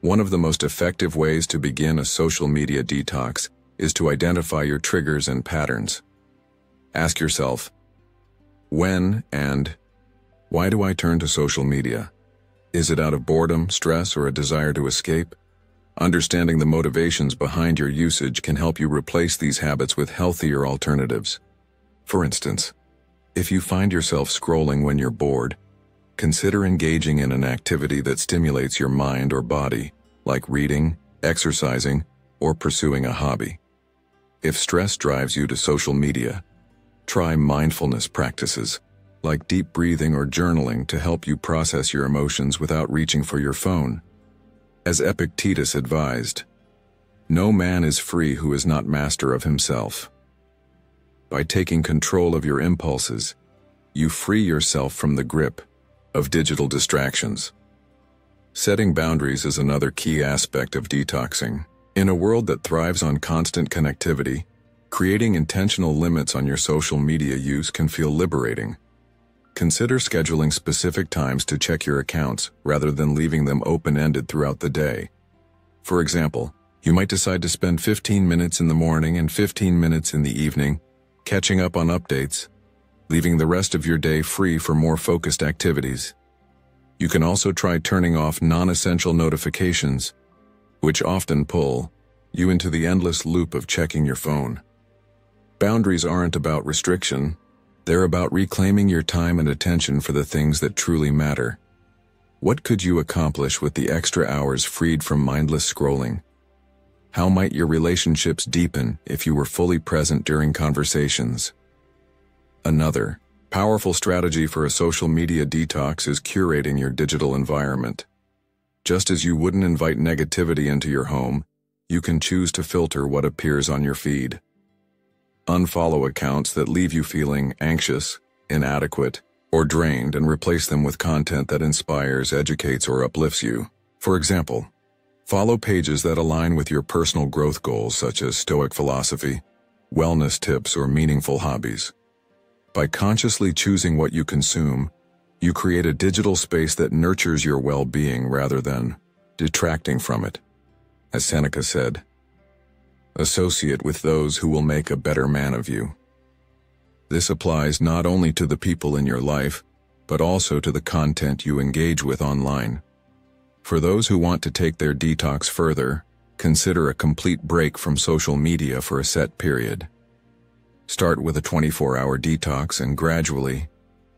One of the most effective ways to begin a social media detox is to identify your triggers and patterns. Ask yourself, when and why do I turn to social media? Is it out of boredom, stress, or a desire to escape? Understanding the motivations behind your usage can help you replace these habits with healthier alternatives. For instance, if you find yourself scrolling when you're bored, consider engaging in an activity that stimulates your mind or body, like reading, exercising, or pursuing a hobby. If stress drives you to social media, try mindfulness practices, like deep breathing or journaling to help you process your emotions without reaching for your phone. As Epictetus advised, "No man is free who is not master of himself." By taking control of your impulses, you free yourself from the grip of digital distractions. Setting boundaries is another key aspect of detoxing. In a world that thrives on constant connectivity, creating intentional limits on your social media use can feel liberating. Consider scheduling specific times to check your accounts rather than leaving them open-ended throughout the day. For example, you might decide to spend 15 minutes in the morning and 15 minutes in the evening catching up on updates, leaving the rest of your day free for more focused activities. You can also try turning off non-essential notifications, which often pull you into the endless loop of checking your phone. Boundaries aren't about restriction, they're about reclaiming your time and attention for the things that truly matter. What could you accomplish with the extra hours freed from mindless scrolling? How might your relationships deepen if you were fully present during conversations? Another powerful strategy for a social media detox is curating your digital environment. Just as you wouldn't invite negativity into your home, you can choose to filter what appears on your feed. Unfollow accounts that leave you feeling anxious, inadequate, or drained and replace them with content that inspires, educates, or uplifts you. For example, follow pages that align with your personal growth goals such as Stoic philosophy, wellness tips, or meaningful hobbies. By consciously choosing what you consume, you create a digital space that nurtures your well-being rather than detracting from it. As Seneca said, "Associate with those who will make a better man of you." This applies not only to the people in your life, but also to the content you engage with online. For those who want to take their detox further, consider a complete break from social media for a set period. Start with a 24-hour detox and gradually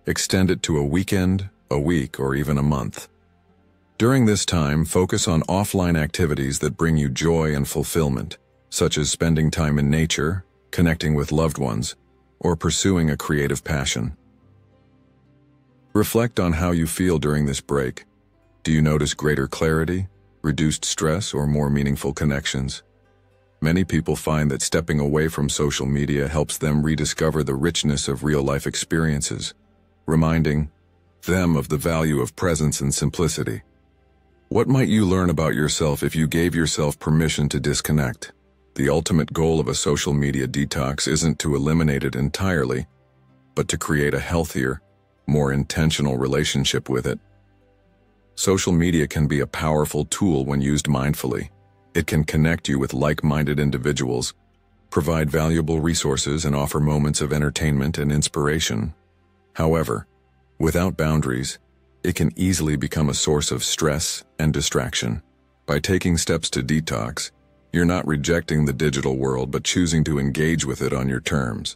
extend it to a weekend, a week, or even a month. During this time, focus on offline activities that bring you joy and fulfillment, such as spending time in nature, connecting with loved ones, or pursuing a creative passion. Reflect on how you feel during this break. Do you notice greater clarity, reduced stress, or more meaningful connections? Many people find that stepping away from social media helps them rediscover the richness of real-life experiences, reminding them of the value of presence and simplicity. What might you learn about yourself if you gave yourself permission to disconnect? The ultimate goal of a social media detox isn't to eliminate it entirely, but to create a healthier, more intentional relationship with it. Social media can be a powerful tool when used mindfully. It can connect you with like-minded individuals, provide valuable resources, and offer moments of entertainment and inspiration. However, without boundaries, it can easily become a source of stress and distraction. By taking steps to detox, you're not rejecting the digital world but choosing to engage with it on your terms.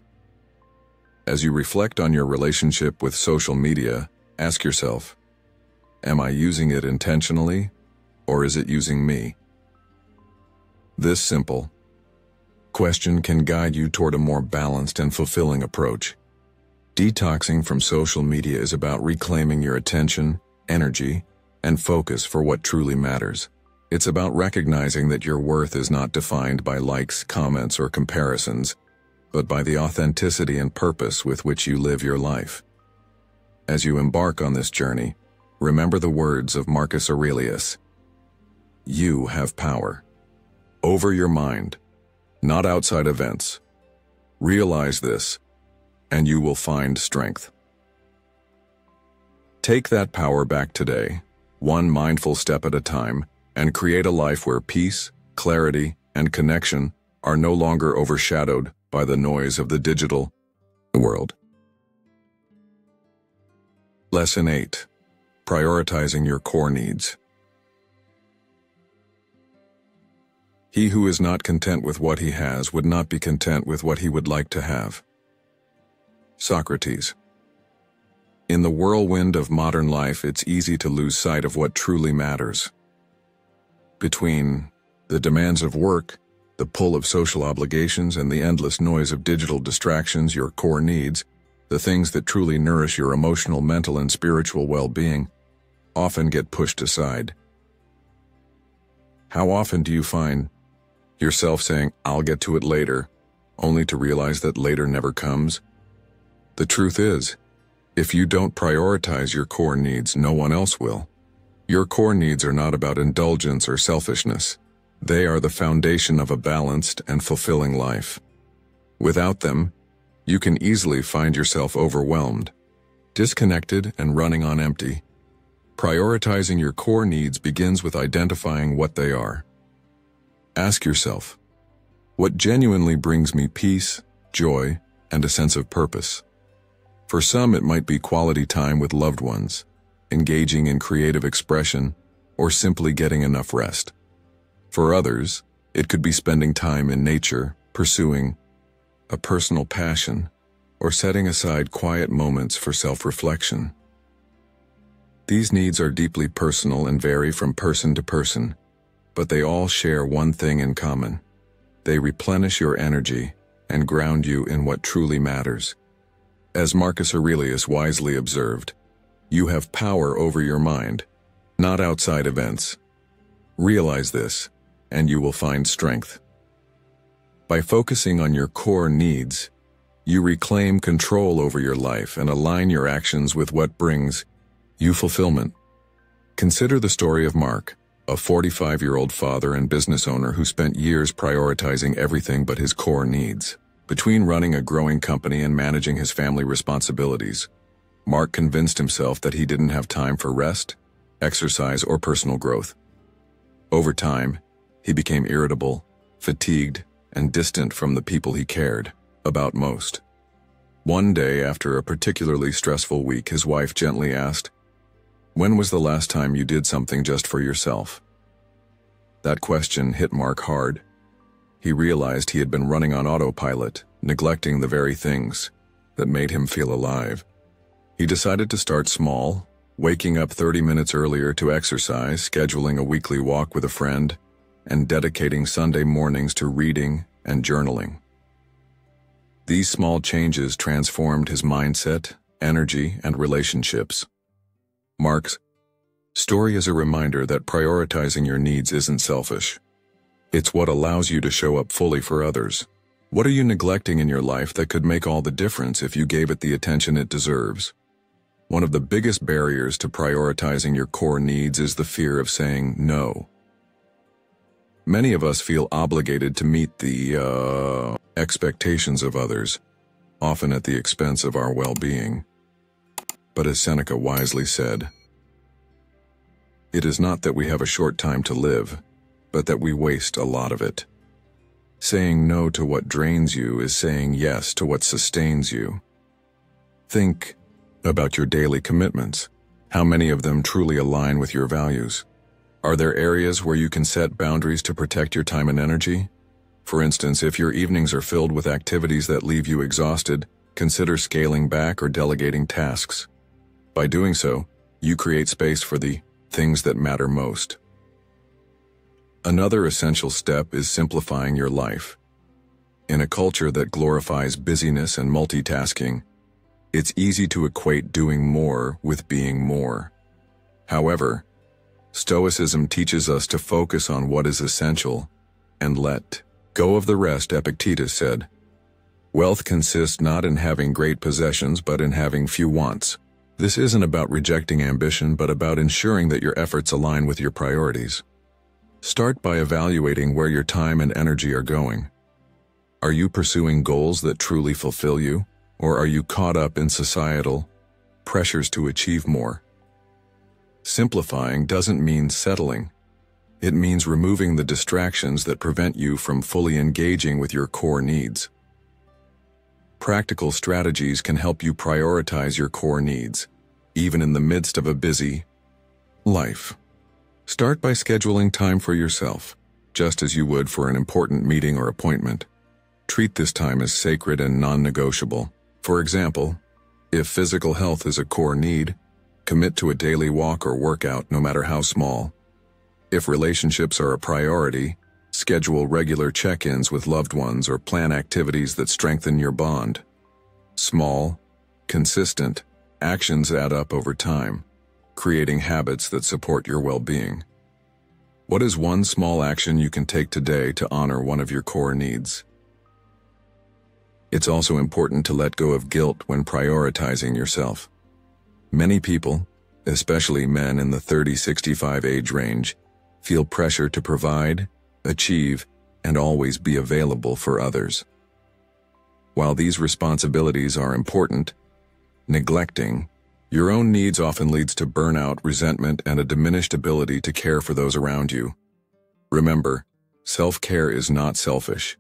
As you reflect on your relationship with social media, ask yourself, am I using it intentionally, or is it using me? This simple question can guide you toward a more balanced and fulfilling approach. Detoxing from social media is about reclaiming your attention, energy, and focus for what truly matters. It's about recognizing that your worth is not defined by likes, comments, or comparisons, but by the authenticity and purpose with which you live your life. As you embark on this journey, remember the words of Marcus Aurelius. You have power over your mind, not outside events. Realize this, and you will find strength. Take that power back today, one mindful step at a time, and create a life where peace, clarity, and connection are no longer overshadowed by the noise of the digital world. Lesson 8. Prioritizing your core needs. He who is not content with what he has would not be content with what he would like to have. Socrates. In the whirlwind of modern life, it's easy to lose sight of what truly matters. Between the demands of work, the pull of social obligations, and the endless noise of digital distractions, your core needs, the things that truly nourish your emotional, mental, and spiritual well-being, often get pushed aside. How often do you find yourself saying, "I'll get to it later," only to realize that later never comes? The truth is, if you don't prioritize your core needs, no one else will. Your core needs are not about indulgence or selfishness. They are the foundation of a balanced and fulfilling life. Without them, you can easily find yourself overwhelmed, disconnected, and running on empty. Prioritizing your core needs begins with identifying what they are. Ask yourself, what genuinely brings me peace, joy, and a sense of purpose? For some, it might be quality time with loved ones, engaging in creative expression, or simply getting enough rest. For others, it could be spending time in nature, pursuing a personal passion, or setting aside quiet moments for self-reflection. These needs are deeply personal and vary from person to person, but they all share one thing in common. They replenish your energy and ground you in what truly matters. As Marcus Aurelius wisely observed, you have power over your mind, not outside events. Realize this, and you will find strength. By focusing on your core needs, you reclaim control over your life and align your actions with what brings you fulfillment. Consider the story of Mark, a 45-year-old father and business owner who spent years prioritizing everything but his core needs. Between running a growing company and managing his family responsibilities, Mark convinced himself that he didn't have time for rest, exercise, or personal growth. Over time, he became irritable, fatigued, and distant from the people he cared about most. One day, after a particularly stressful week, his wife gently asked, "When was the last time you did something just for yourself?" That question hit Mark hard. He realized he had been running on autopilot, neglecting the very things that made him feel alive. He decided to start small, waking up 30 minutes earlier to exercise, scheduling a weekly walk with a friend, and dedicating Sunday mornings to reading and journaling. These small changes transformed his mindset, energy, and relationships. Mark's story is a reminder that prioritizing your needs isn't selfish. It's what allows you to show up fully for others. What are you neglecting in your life that could make all the difference if you gave it the attention it deserves? One of the biggest barriers to prioritizing your core needs is the fear of saying no. Many of us feel obligated to meet the expectations of others, often at the expense of our well-being. But as Seneca wisely said, it is not that we have a short time to live, but that we waste a lot of it. Saying no to what drains you is saying yes to what sustains you. Think about your daily commitments. How many of them truly align with your values? Are there areas where you can set boundaries to protect your time and energy? For instance, if your evenings are filled with activities that leave you exhausted, consider scaling back or delegating tasks. By doing so, you create space for the things that matter most. Another essential step is simplifying your life. In a culture that glorifies busyness and multitasking, it's easy to equate doing more with being more. However, Stoicism teaches us to focus on what is essential and let go of the rest. Epictetus said, "Wealth consists not in having great possessions but in having few wants." This isn't about rejecting ambition but about ensuring that your efforts align with your priorities. Start by evaluating where your time and energy are going. Are you pursuing goals that truly fulfill you, or are you caught up in societal pressures to achieve more? Simplifying doesn't mean settling. It means removing the distractions that prevent you from fully engaging with your core needs. Practical strategies can help you prioritize your core needs, even in the midst of a busy life. Start by scheduling time for yourself, just as you would for an important meeting or appointment. Treat this time as sacred and non-negotiable. For example, if physical health is a core need, commit to a daily walk or workout no matter how small. If relationships are a priority, schedule regular check-ins with loved ones or plan activities that strengthen your bond. Small, consistent actions add up over time, creating habits that support your well-being. What is one small action you can take today to honor one of your core needs? It's also important to let go of guilt when prioritizing yourself. Many people, especially men in the 30-65 age range, feel pressure to provide, achieve, and always be available for others. While these responsibilities are important, neglecting your own needs often leads to burnout, resentment, and a diminished ability to care for those around you. Remember, self-care is not selfish.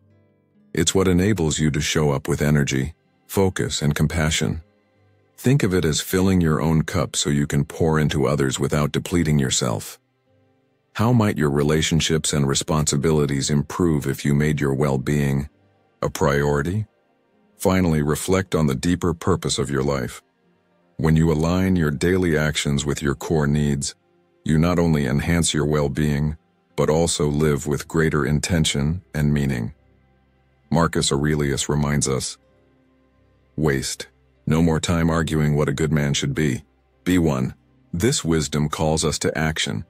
It's what enables you to show up with energy, focus, and compassion. Think of it as filling your own cup so you can pour into others without depleting yourself. How might your relationships and responsibilities improve if you made your well-being a priority? Finally, reflect on the deeper purpose of your life. When you align your daily actions with your core needs, you not only enhance your well-being, but also live with greater intention and meaning. Marcus Aurelius reminds us, "Waste no more time arguing what a good man should be. Be one." This wisdom calls us to action,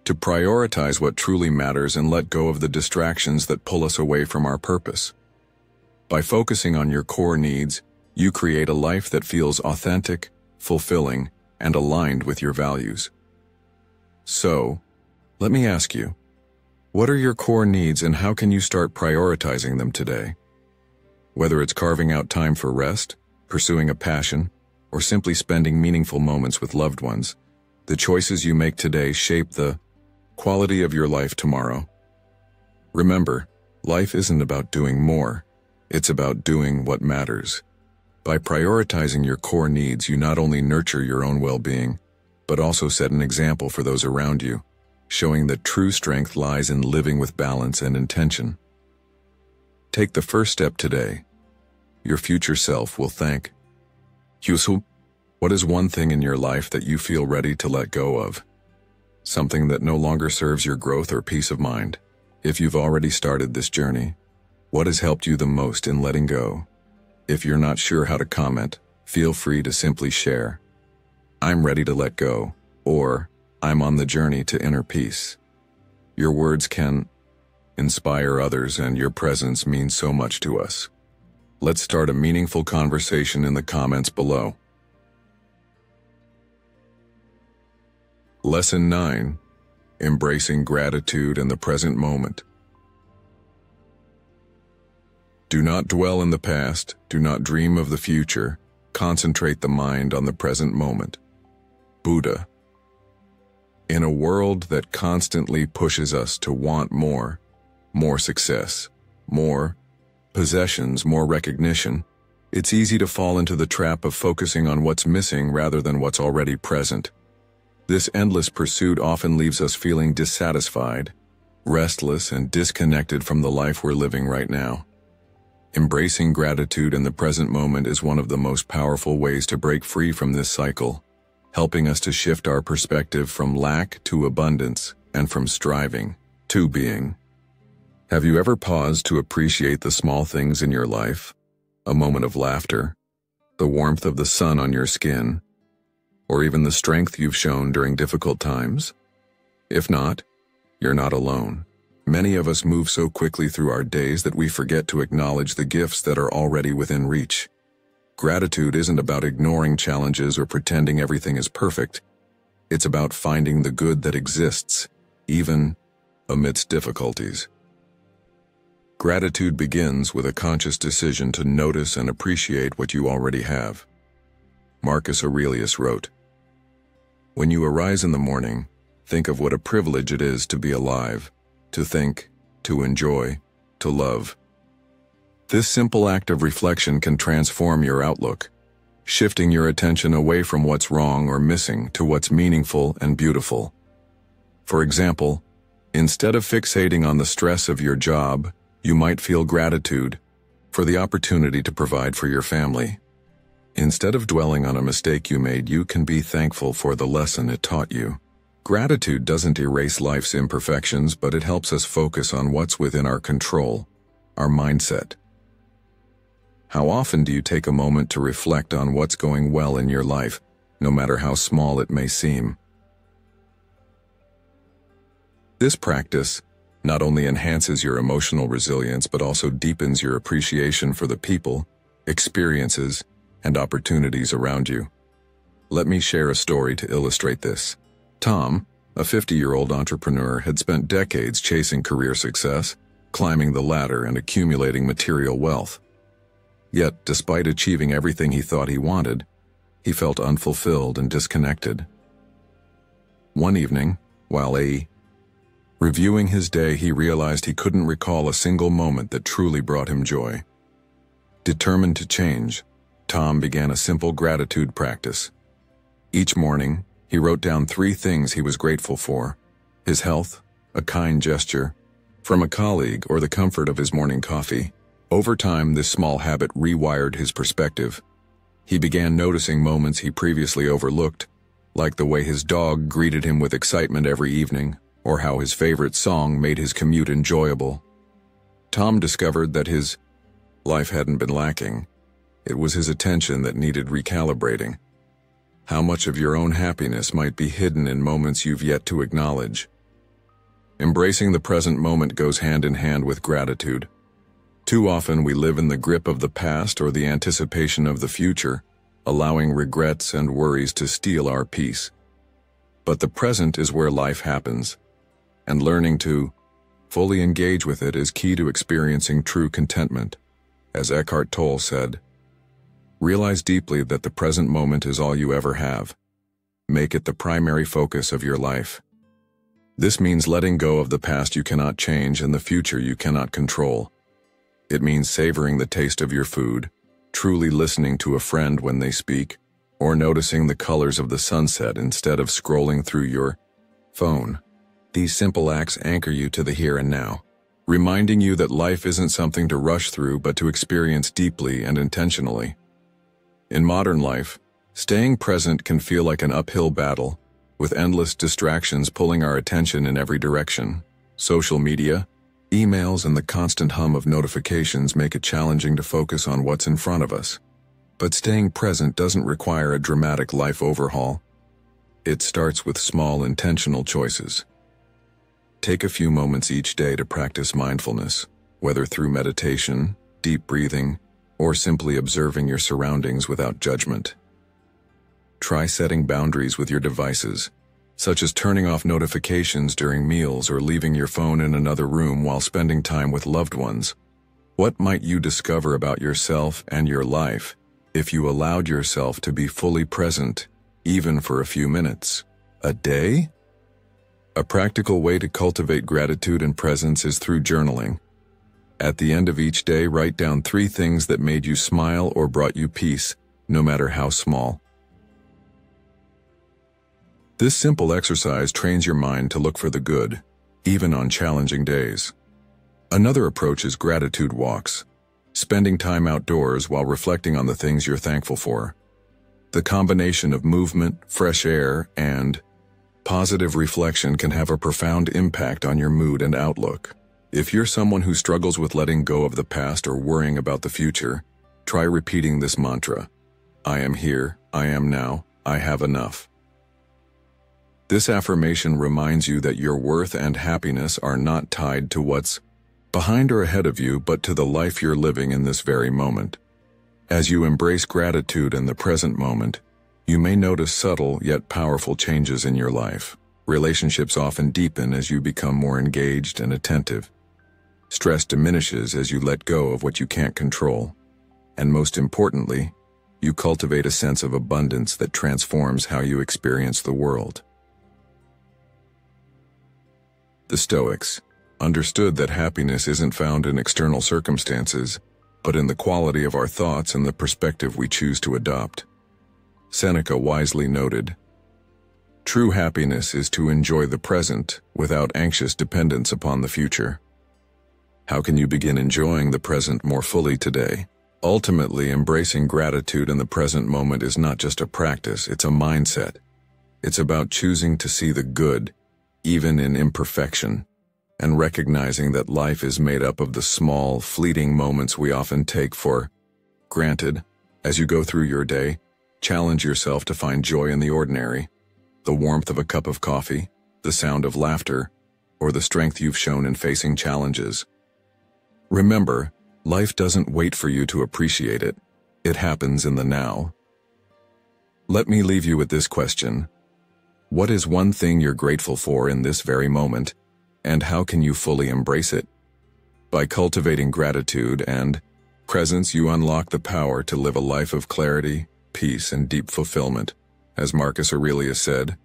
to prioritize what truly matters and let go of the distractions that pull us away from our purpose. By focusing on your core needs, you create a life that feels authentic, fulfilling, and aligned with your values. So, let me ask you, what are your core needs and how can you start prioritizing them today? Whether it's carving out time for rest, pursuing a passion, or simply spending meaningful moments with loved ones, the choices you make today shape the quality of your life tomorrow. Remember, life isn't about doing more, it's about doing what matters. By prioritizing your core needs, you not only nurture your own well-being, but also set an example for those around you, showing that true strength lies in living with balance and intention. Take the first step today. Your future self will thank you. What is one thing in your life that you feel ready to let go of? Something that no longer serves your growth or peace of mind? If you've already started this journey, what has helped you the most in letting go? If you're not sure how to comment, feel free to simply share, "I'm ready to let go," or "I'm on the journey to inner peace." Your words can inspire others, and your presence means so much to us. Let's start a meaningful conversation in the comments below. Lesson 9. Embracing gratitude in the present moment. Do not dwell in the past, do not dream of the future, concentrate the mind on the present moment. Buddha. In a world that constantly pushes us to want more success, more possessions, more recognition, it's easy to fall into the trap of focusing on what's missing rather than what's already present. This endless pursuit often leaves us feeling dissatisfied, restless, and disconnected from the life we're living right now. Embracing gratitude in the present moment is one of the most powerful ways to break free from this cycle, helping us to shift our perspective from lack to abundance and from striving to being. Have you ever paused to appreciate the small things in your life? A moment of laughter, the warmth of the sun on your skin, or even the strength you've shown during difficult times? If not, you're not alone. Many of us move so quickly through our days that we forget to acknowledge the gifts that are already within reach. Gratitude isn't about ignoring challenges or pretending everything is perfect. It's about finding the good that exists, even amidst difficulties. Gratitude begins with a conscious decision to notice and appreciate what you already have. Marcus Aurelius wrote, "When you arise in the morning, think of what a privilege it is to be alive, to think, to enjoy, to love." This simple act of reflection can transform your outlook, shifting your attention away from what's wrong or missing to what's meaningful and beautiful. For example, instead of fixating on the stress of your job, you might feel gratitude for the opportunity to provide for your family. Instead of dwelling on a mistake you made, you can be thankful for the lesson it taught you. Gratitude doesn't erase life's imperfections, but it helps us focus on what's within our control, our mindset. How often do you take a moment to reflect on what's going well in your life, no matter how small it may seem? This practice not only enhances your emotional resilience, but also deepens your appreciation for the people, experiences, and opportunities around you. Let me share a story to illustrate this. Tom, a 50-year-old entrepreneur, had spent decades chasing career success, climbing the ladder, and accumulating material wealth. Yet, despite achieving everything he thought he wanted, he felt unfulfilled and disconnected. One evening, while reviewing his day, he realized he couldn't recall a single moment that truly brought him joy. Determined to change, Tom began a simple gratitude practice. Each morning, he wrote down 3 things he was grateful for: his health, a kind gesture from a colleague, or the comfort of his morning coffee. Over time, this small habit rewired his perspective. He began noticing moments he previously overlooked, like the way his dog greeted him with excitement every evening, or how his favorite song made his commute enjoyable. Tom discovered that his life hadn't been lacking. It was his attention that needed recalibrating. How much of your own happiness might be hidden in moments you've yet to acknowledge? Embracing the present moment goes hand in hand with gratitude. Too often we live in the grip of the past or the anticipation of the future, allowing regrets and worries to steal our peace. But the present is where life happens, and learning to fully engage with it is key to experiencing true contentment. As Eckhart Tolle said, "Realize deeply that the present moment is all you ever have. Make it the primary focus of your life." This means letting go of the past you cannot change and the future you cannot control. It means savoring the taste of your food, truly listening to a friend when they speak, or noticing the colors of the sunset instead of scrolling through your phone. These simple acts anchor you to the here and now, reminding you that life isn't something to rush through but to experience deeply and intentionally. In modern life, staying present can feel like an uphill battle, with endless distractions pulling our attention in every direction. Social media, emails, and the constant hum of notifications make it challenging to focus on what's in front of us. But staying present doesn't require a dramatic life overhaul. It starts with small, intentional choices. Take a few moments each day to practice mindfulness, whether through meditation, deep breathing, or simply observing your surroundings without judgment. Try setting boundaries with your devices, such as turning off notifications during meals or leaving your phone in another room while spending time with loved ones. What might you discover about yourself and your life if you allowed yourself to be fully present, even for a few minutes a day? A practical way to cultivate gratitude and presence is through journaling. At the end of each day, write down 3 things that made you smile or brought you peace, no matter how small. This simple exercise trains your mind to look for the good, even on challenging days. Another approach is gratitude walks, spending time outdoors while reflecting on the things you're thankful for. The combination of movement, fresh air, and positive reflection can have a profound impact on your mood and outlook. If you're someone who struggles with letting go of the past or worrying about the future, try repeating this mantra: I am here, I am now, I have enough. This affirmation reminds you that your worth and happiness are not tied to what's behind or ahead of you, but to the life you're living in this very moment. As you embrace gratitude in the present moment, you may notice subtle yet powerful changes in your life. Relationships often deepen as you become more engaged and attentive. Stress diminishes as you let go of what you can't control. And most importantly, you cultivate a sense of abundance that transforms how you experience the world. The Stoics understood that happiness isn't found in external circumstances, but in the quality of our thoughts and the perspective we choose to adopt. Seneca wisely noted, "True happiness is to enjoy the present without anxious dependence upon the future." How can you begin enjoying the present more fully today? Ultimately, embracing gratitude in the present moment is not just a practice, it's a mindset. It's about choosing to see the good, even in imperfection, and recognizing that life is made up of the small, fleeting moments we often take for granted. As you go through your day, challenge yourself to find joy in the ordinary, the warmth of a cup of coffee, the sound of laughter, or the strength you've shown in facing challenges. Remember, life doesn't wait for you to appreciate it. It happens in the now. Let me leave you with this question. What is one thing you're grateful for in this very moment, and how can you fully embrace it? By cultivating gratitude and presence, you unlock the power to live a life of clarity, peace, and deep fulfillment. As Marcus Aurelius said,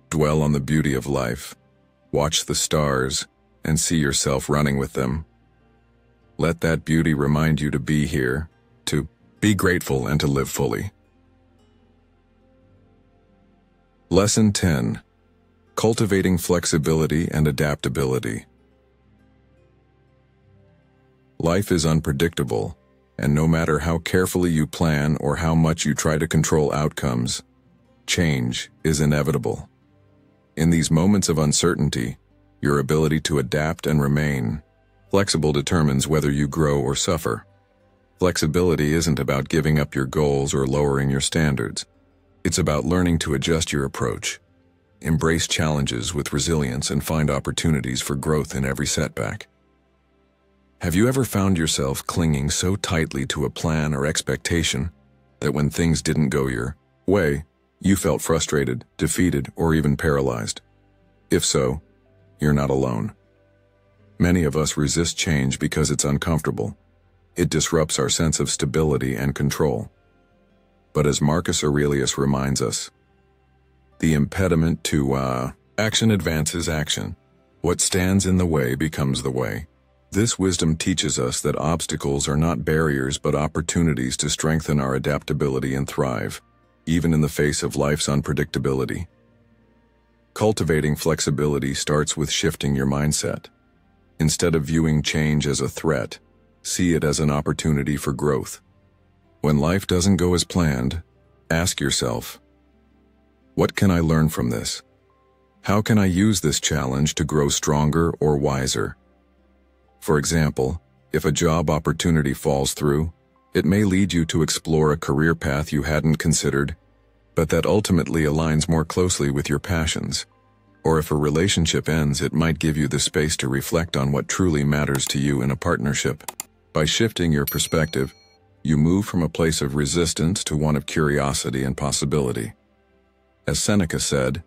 dwell on the beauty of life, watch the stars, and see yourself running with them. Let that beauty remind you to be here, to be grateful, and to live fully. Lesson 10. Cultivating Flexibility and Adaptability. Life is unpredictable, and no matter how carefully you plan or how much you try to control outcomes, change is inevitable. In these moments of uncertainty, your ability to adapt and remain flexible determines whether you grow or suffer. Flexibility isn't about giving up your goals or lowering your standards. It's about learning to adjust your approach, embrace challenges with resilience, and find opportunities for growth in every setback. Have you ever found yourself clinging so tightly to a plan or expectation that when things didn't go your way, you felt frustrated, defeated, or even paralyzed? If so, you're not alone. Many of us resist change because it's uncomfortable. It disrupts our sense of stability and control. But as Marcus Aurelius reminds us, the impediment to action advances action. What stands in the way becomes the way. This wisdom teaches us that obstacles are not barriers but opportunities to strengthen our adaptability and thrive, even in the face of life's unpredictability. Cultivating flexibility starts with shifting your mindset. Instead of viewing change as a threat, see it as an opportunity for growth. When life doesn't go as planned, ask yourself, what can I learn from this? How can I use this challenge to grow stronger or wiser? For example, if a job opportunity falls through, it may lead you to explore a career path you hadn't considered, but that ultimately aligns more closely with your passions. Or if a relationship ends, it might give you the space to reflect on what truly matters to you in a partnership. By shifting your perspective, you move from a place of resistance to one of curiosity and possibility. As Seneca said,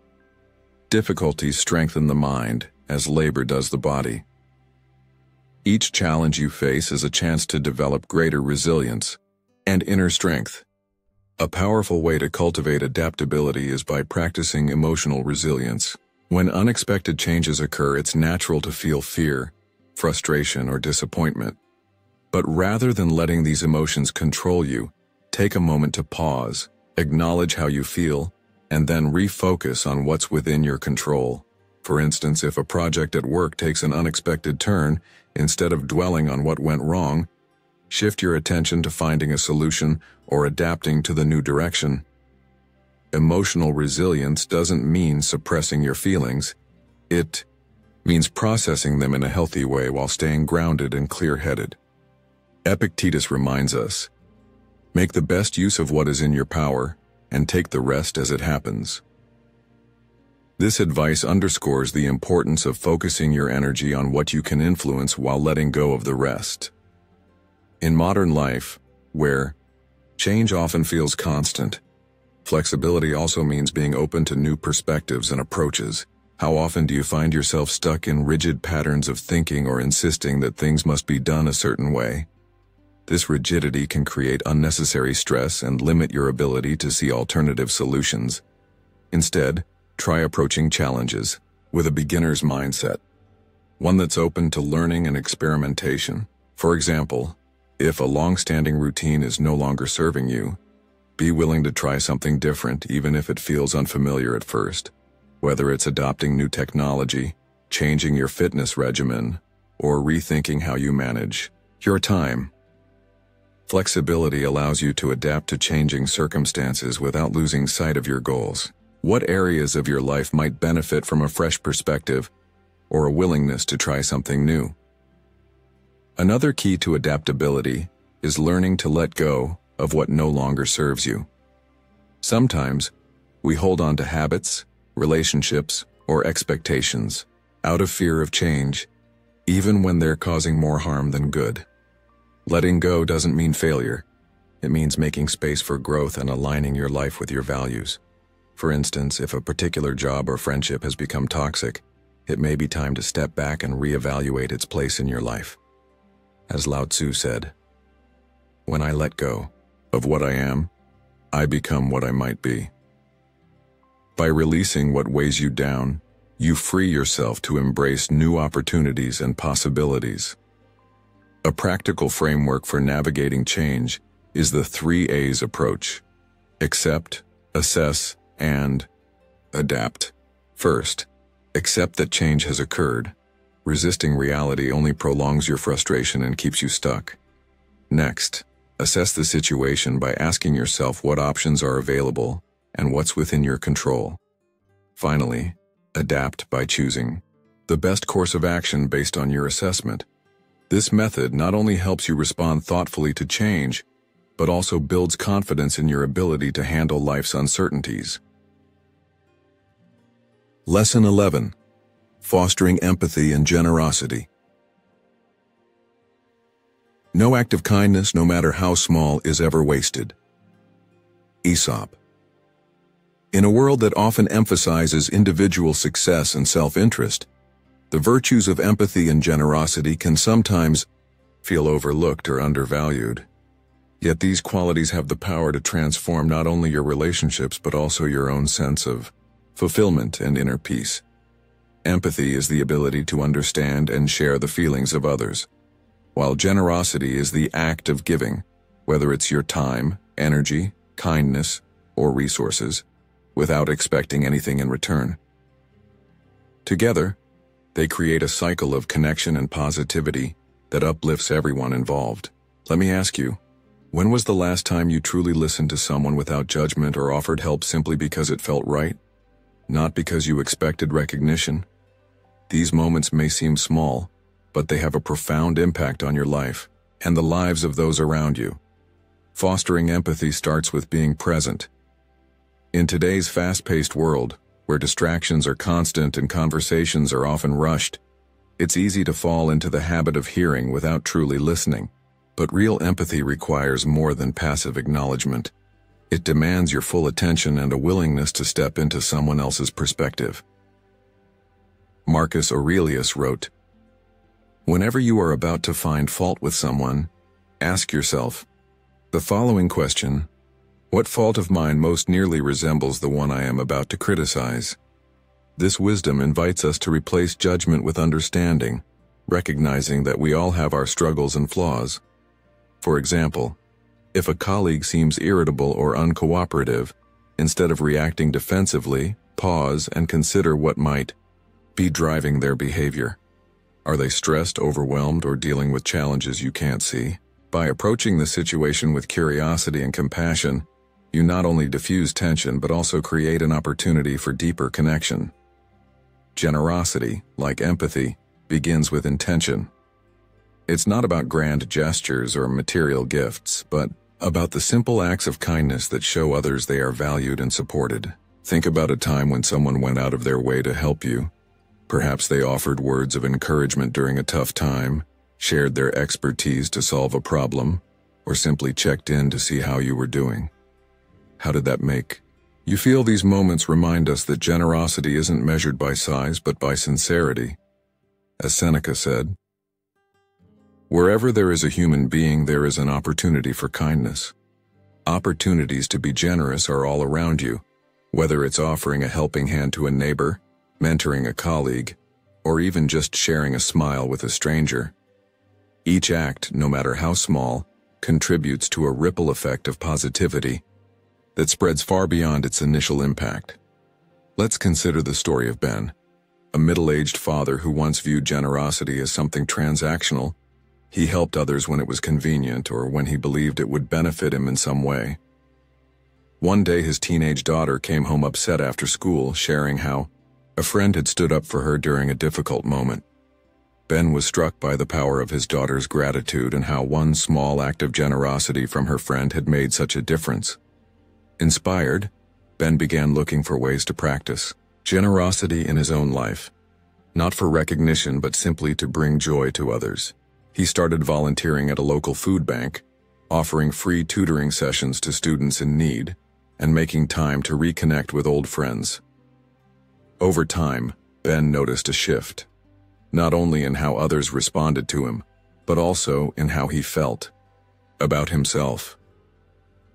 difficulties strengthen the mind as labor does the body. Each challenge you face is a chance to develop greater resilience and inner strength. A powerful way to cultivate adaptability is by practicing emotional resilience. When unexpected changes occur, it's natural to feel fear, frustration, or disappointment. But rather than letting these emotions control you, take a moment to pause, acknowledge how you feel, and then refocus on what's within your control. For instance, if a project at work takes an unexpected turn, instead of dwelling on what went wrong, shift your attention to finding a solution or adapting to the new direction. Emotional resilience doesn't mean suppressing your feelings. It means processing them in a healthy way while staying grounded and clear-headed. Epictetus reminds us, make the best use of what is in your power and take the rest as it happens. This advice underscores the importance of focusing your energy on what you can influence while letting go of the rest. In modern life, where change often feels constant, flexibility also means being open to new perspectives and approaches. How often do you find yourself stuck in rigid patterns of thinking or insisting that things must be done a certain way? This rigidity can create unnecessary stress and limit your ability to see alternative solutions. Instead, try approaching challenges with a beginner's mindset, one that's open to learning and experimentation. For example, if a long-standing routine is no longer serving you, be willing to try something different even if it feels unfamiliar at first. Whether it's adopting new technology, changing your fitness regimen, or rethinking how you manage your time. Flexibility allows you to adapt to changing circumstances without losing sight of your goals. What areas of your life might benefit from a fresh perspective or a willingness to try something new? Another key to adaptability is learning to let go of what no longer serves you. Sometimes, we hold on to habits, relationships, or expectations out of fear of change, even when they're causing more harm than good. Letting go doesn't mean failure. It means making space for growth and aligning your life with your values. For instance, if a particular job or friendship has become toxic, it may be time to step back and reevaluate its place in your life. As Lao Tzu said, "When I let go of what I am, I become what I might be." By releasing what weighs you down, you free yourself to embrace new opportunities and possibilities. A practical framework for navigating change is the 3 A's approach: accept, assess, and adapt. First, accept that change has occurred. Resisting reality only prolongs your frustration and keeps you stuck. Next, assess the situation by asking yourself what options are available and what's within your control. Finally, adapt by choosing the best course of action based on your assessment. This method not only helps you respond thoughtfully to change, but also builds confidence in your ability to handle life's uncertainties. Lesson 11. Fostering empathy and generosity. No act of kindness, no matter how small, is ever wasted. Aesop. In a world that often emphasizes individual success and self-interest, the virtues of empathy and generosity can sometimes feel overlooked or undervalued. Yet these qualities have the power to transform not only your relationships but also your own sense of fulfillment and inner peace. Empathy is the ability to understand and share the feelings of others, while generosity is the act of giving, whether it's your time, energy, kindness, or resources, without expecting anything in return. Together, they create a cycle of connection and positivity that uplifts everyone involved. Let me ask you, when was the last time you truly listened to someone without judgment or offered help simply because it felt right? Not because you expected recognition? These moments may seem small, but they have a profound impact on your life and the lives of those around you. Fostering empathy starts with being present. In today's fast-paced world, where distractions are constant and conversations are often rushed, it's easy to fall into the habit of hearing without truly listening. But real empathy requires more than passive acknowledgement. It demands your full attention and a willingness to step into someone else's perspective. Marcus Aurelius wrote, "Whenever you are about to find fault with someone, ask yourself the following question: what fault of mine most nearly resembles the one I am about to criticize?" This wisdom invites us to replace judgment with understanding, recognizing that we all have our struggles and flaws. For example, if a colleague seems irritable or uncooperative, instead of reacting defensively, pause and consider what might be driving their behavior. Are they stressed, overwhelmed, or dealing with challenges you can't see? By approaching the situation with curiosity and compassion, you not only diffuse tension but also create an opportunity for deeper connection. Generosity, like empathy, begins with intention. It's not about grand gestures or material gifts, but about the simple acts of kindness that show others they are valued and supported. Think about a time when someone went out of their way to help you. Perhaps they offered words of encouragement during a tough time, shared their expertise to solve a problem, or simply checked in to see how you were doing. How did that make you feel? These moments remind us that generosity isn't measured by size but by sincerity. As Seneca said, "Wherever there is a human being, there is an opportunity for kindness." Opportunities to be generous are all around you, whether it's offering a helping hand to a neighbor, mentoring a colleague, or even just sharing a smile with a stranger. Each act, no matter how small, contributes to a ripple effect of positivity that spreads far beyond its initial impact. Let's consider the story of Ben, a middle-aged father who once viewed generosity as something transactional. He helped others when it was convenient or when he believed it would benefit him in some way. One day his teenage daughter came home upset after school, sharing how a friend had stood up for her during a difficult moment. Ben was struck by the power of his daughter's gratitude and how one small act of generosity from her friend had made such a difference. Inspired, Ben began looking for ways to practice generosity in his own life, not for recognition but simply to bring joy to others. He started volunteering at a local food bank, offering free tutoring sessions to students in need, and making time to reconnect with old friends. Over time, Ben noticed a shift, not only in how others responded to him, but also in how he felt about himself.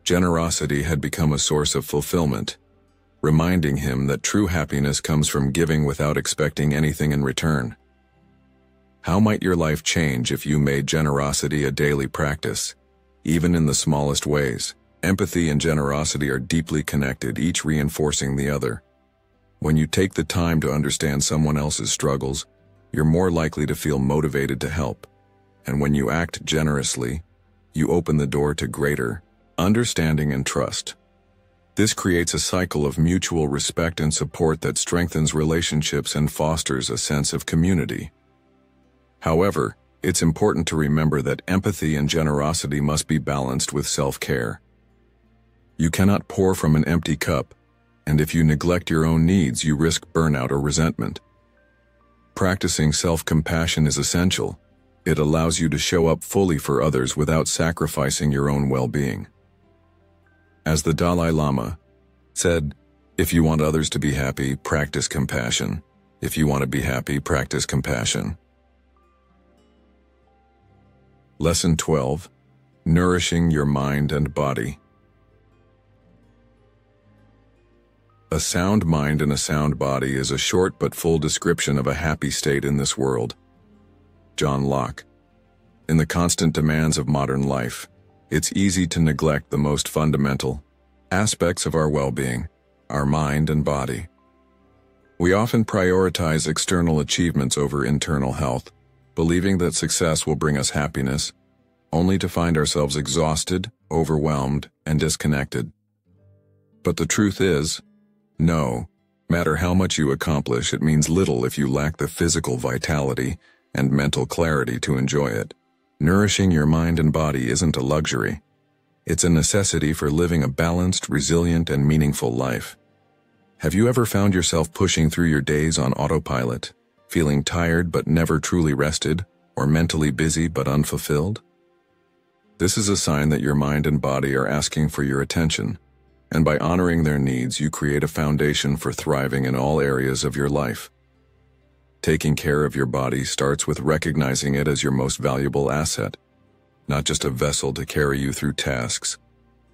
Generosity had become a source of fulfillment, reminding him that true happiness comes from giving without expecting anything in return. How might your life change if you made generosity a daily practice, even in the smallest ways? Empathy and generosity are deeply connected, each reinforcing the other. When you take the time to understand someone else's struggles, you're more likely to feel motivated to help. And when you act generously, you open the door to greater understanding and trust. This creates a cycle of mutual respect and support that strengthens relationships and fosters a sense of community. However, it's important to remember that empathy and generosity must be balanced with self-care. You cannot pour from an empty cup, and if you neglect your own needs, you risk burnout or resentment. Practicing self-compassion is essential. It allows you to show up fully for others without sacrificing your own well-being. As the Dalai Lama said, "If you want others to be happy, practice compassion. If you want to be happy, practice compassion." Lesson 12. Nourishing your mind and body. A sound mind and a sound body is a short but full description of a happy state in this world. John Locke. In the constant demands of modern life, it's easy to neglect the most fundamental aspects of our well-being, our mind and body. We often prioritize external achievements over internal health, believing that success will bring us happiness, only to find ourselves exhausted, overwhelmed, and disconnected. But the truth is, no matter how much you accomplish, it means little if you lack the physical vitality and mental clarity to enjoy it. Nourishing your mind and body isn't a luxury. It's a necessity for living a balanced, resilient, and meaningful life. Have you ever found yourself pushing through your days on autopilot, feeling tired but never truly rested, or mentally busy but unfulfilled? This is a sign that your mind and body are asking for your attention, and by honoring their needs, you create a foundation for thriving in all areas of your life. Taking care of your body starts with recognizing it as your most valuable asset, not just a vessel to carry you through tasks,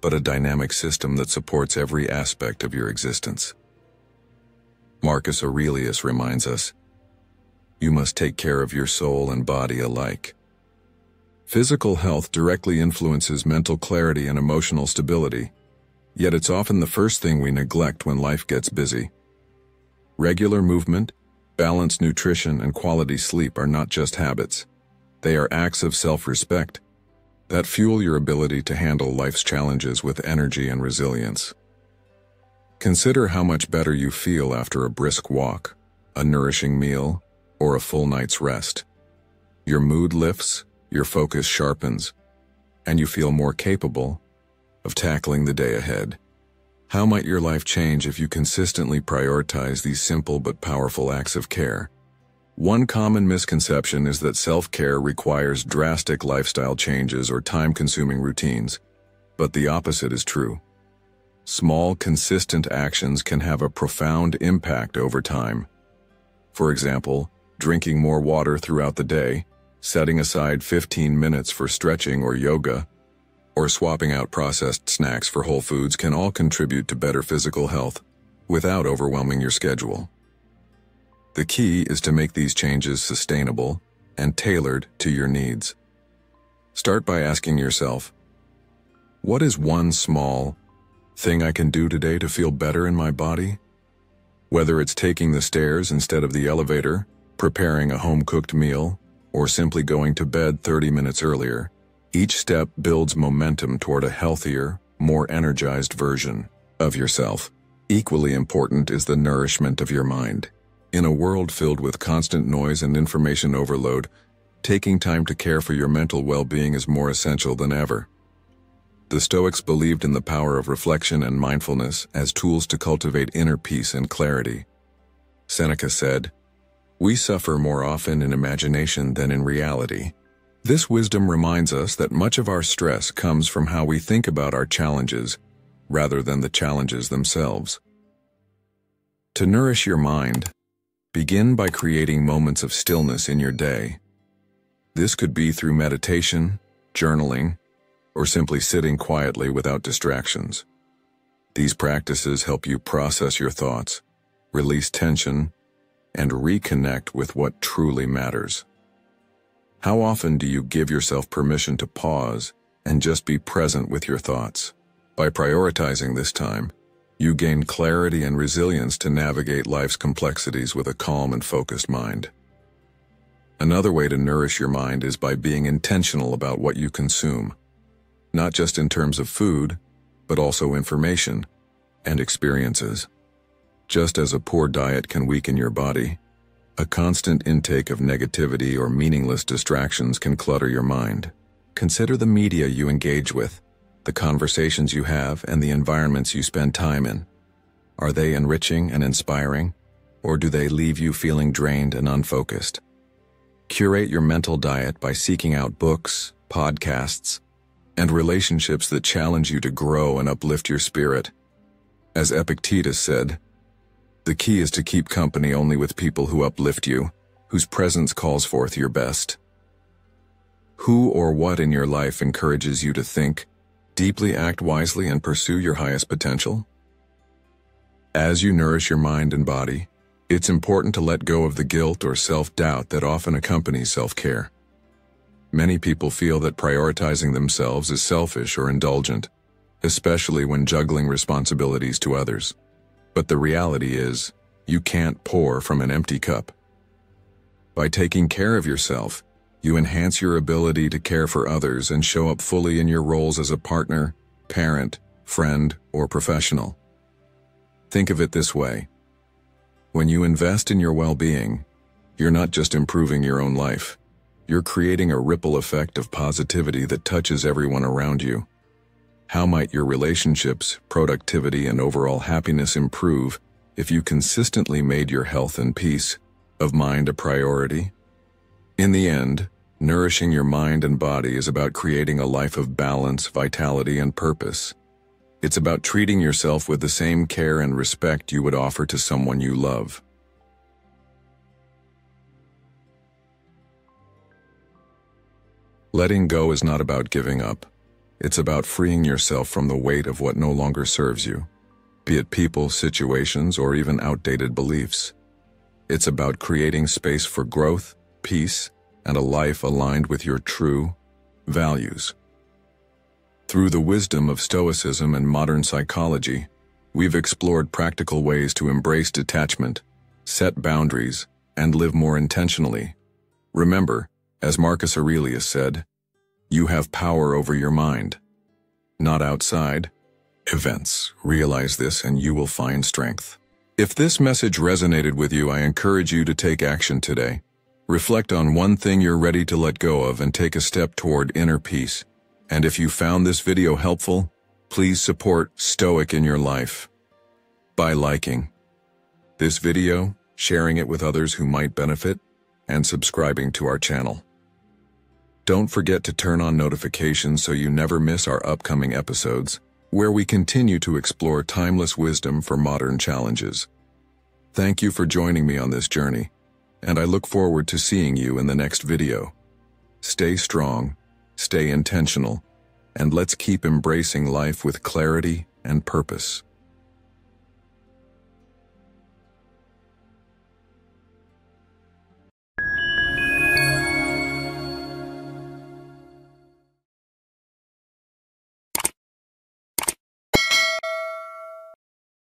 but a dynamic system that supports every aspect of your existence. Marcus Aurelius reminds us, "You must take care of your soul and body alike." Physical health directly influences mental clarity and emotional stability, yet it's often the first thing we neglect when life gets busy. Regular movement, balanced nutrition, and quality sleep are not just habits. They are acts of self-respect that fuel your ability to handle life's challenges with energy and resilience. Consider how much better you feel after a brisk walk, a nourishing meal, or a full night's rest. Your mood lifts, your focus sharpens, and you feel more capable of tackling the day ahead. How might your life change if you consistently prioritize these simple but powerful acts of care? One common misconception is that self-care requires drastic lifestyle changes or time-consuming routines, but the opposite is true. Small, consistent actions can have a profound impact over time. For example, drinking more water throughout the day, setting aside 15 minutes for stretching or yoga, or swapping out processed snacks for whole foods can all contribute to better physical health without overwhelming your schedule. The key is to make these changes sustainable and tailored to your needs. Start by asking yourself, what is one small thing I can do today to feel better in my body? Whether it's taking the stairs instead of the elevator, preparing a home-cooked meal, or simply going to bed 30 minutes earlier, each step builds momentum toward a healthier, more energized version of yourself. Equally important is the nourishment of your mind. In a world filled with constant noise and information overload, taking time to care for your mental well-being is more essential than ever. The Stoics believed in the power of reflection and mindfulness as tools to cultivate inner peace and clarity. Seneca said, "We suffer more often in imagination than in reality." This wisdom reminds us that much of our stress comes from how we think about our challenges, rather than the challenges themselves. To nourish your mind, begin by creating moments of stillness in your day. This could be through meditation, journaling, or simply sitting quietly without distractions. These practices help you process your thoughts, release tension, and reconnect with what truly matters. How often do you give yourself permission to pause and just be present with your thoughts? By prioritizing this time, you gain clarity and resilience to navigate life's complexities with a calm and focused mind. Another way to nourish your mind is by being intentional about what you consume, not just in terms of food, but also information and experiences. Just as a poor diet can weaken your body, a constant intake of negativity or meaningless distractions can clutter your mind. Consider the media you engage with, the conversations you have, and the environments you spend time in. Are they enriching and inspiring, or do they leave you feeling drained and unfocused? Curate your mental diet by seeking out books, podcasts, and relationships that challenge you to grow and uplift your spirit. As Epictetus said, "The key is to keep company only with people who uplift you, whose presence calls forth your best." Who or what in your life encourages you to think, deeply act wisely, and pursue your highest potential? As you nourish your mind and body, it's important to let go of the guilt or self-doubt that often accompanies self-care. Many people feel that prioritizing themselves is selfish or indulgent, especially when juggling responsibilities to others. But the reality is, you can't pour from an empty cup. By taking care of yourself, you enhance your ability to care for others and show up fully in your roles as a partner, parent, friend, or professional. Think of it this way. When you invest in your well-being, you're not just improving your own life. You're creating a ripple effect of positivity that touches everyone around you. How might your relationships, productivity, and overall happiness improve if you consistently made your health and peace of mind a priority? In the end, nourishing your mind and body is about creating a life of balance, vitality, and purpose. It's about treating yourself with the same care and respect you would offer to someone you love. Letting go is not about giving up. It's about freeing yourself from the weight of what no longer serves you, be it people, situations, or even outdated beliefs. It's about creating space for growth, peace, and a life aligned with your true values. Through the wisdom of Stoicism and modern psychology, we've explored practical ways to embrace detachment, set boundaries, and live more intentionally. Remember, as Marcus Aurelius said, you have power over your mind, not outside events. Realize this and you will find strength. If this message resonated with you, I encourage you to take action today. Reflect on one thing you're ready to let go of and take a step toward inner peace. And if you found this video helpful, Please support Stoic in your life by liking this video, sharing it with others who might benefit, and subscribing to our channel. Don't forget to turn on notifications so you never miss our upcoming episodes, where we continue to explore timeless wisdom for modern challenges. Thank you for joining me on this journey, and I look forward to seeing you in the next video. Stay strong, stay intentional, and let's keep embracing life with clarity and purpose.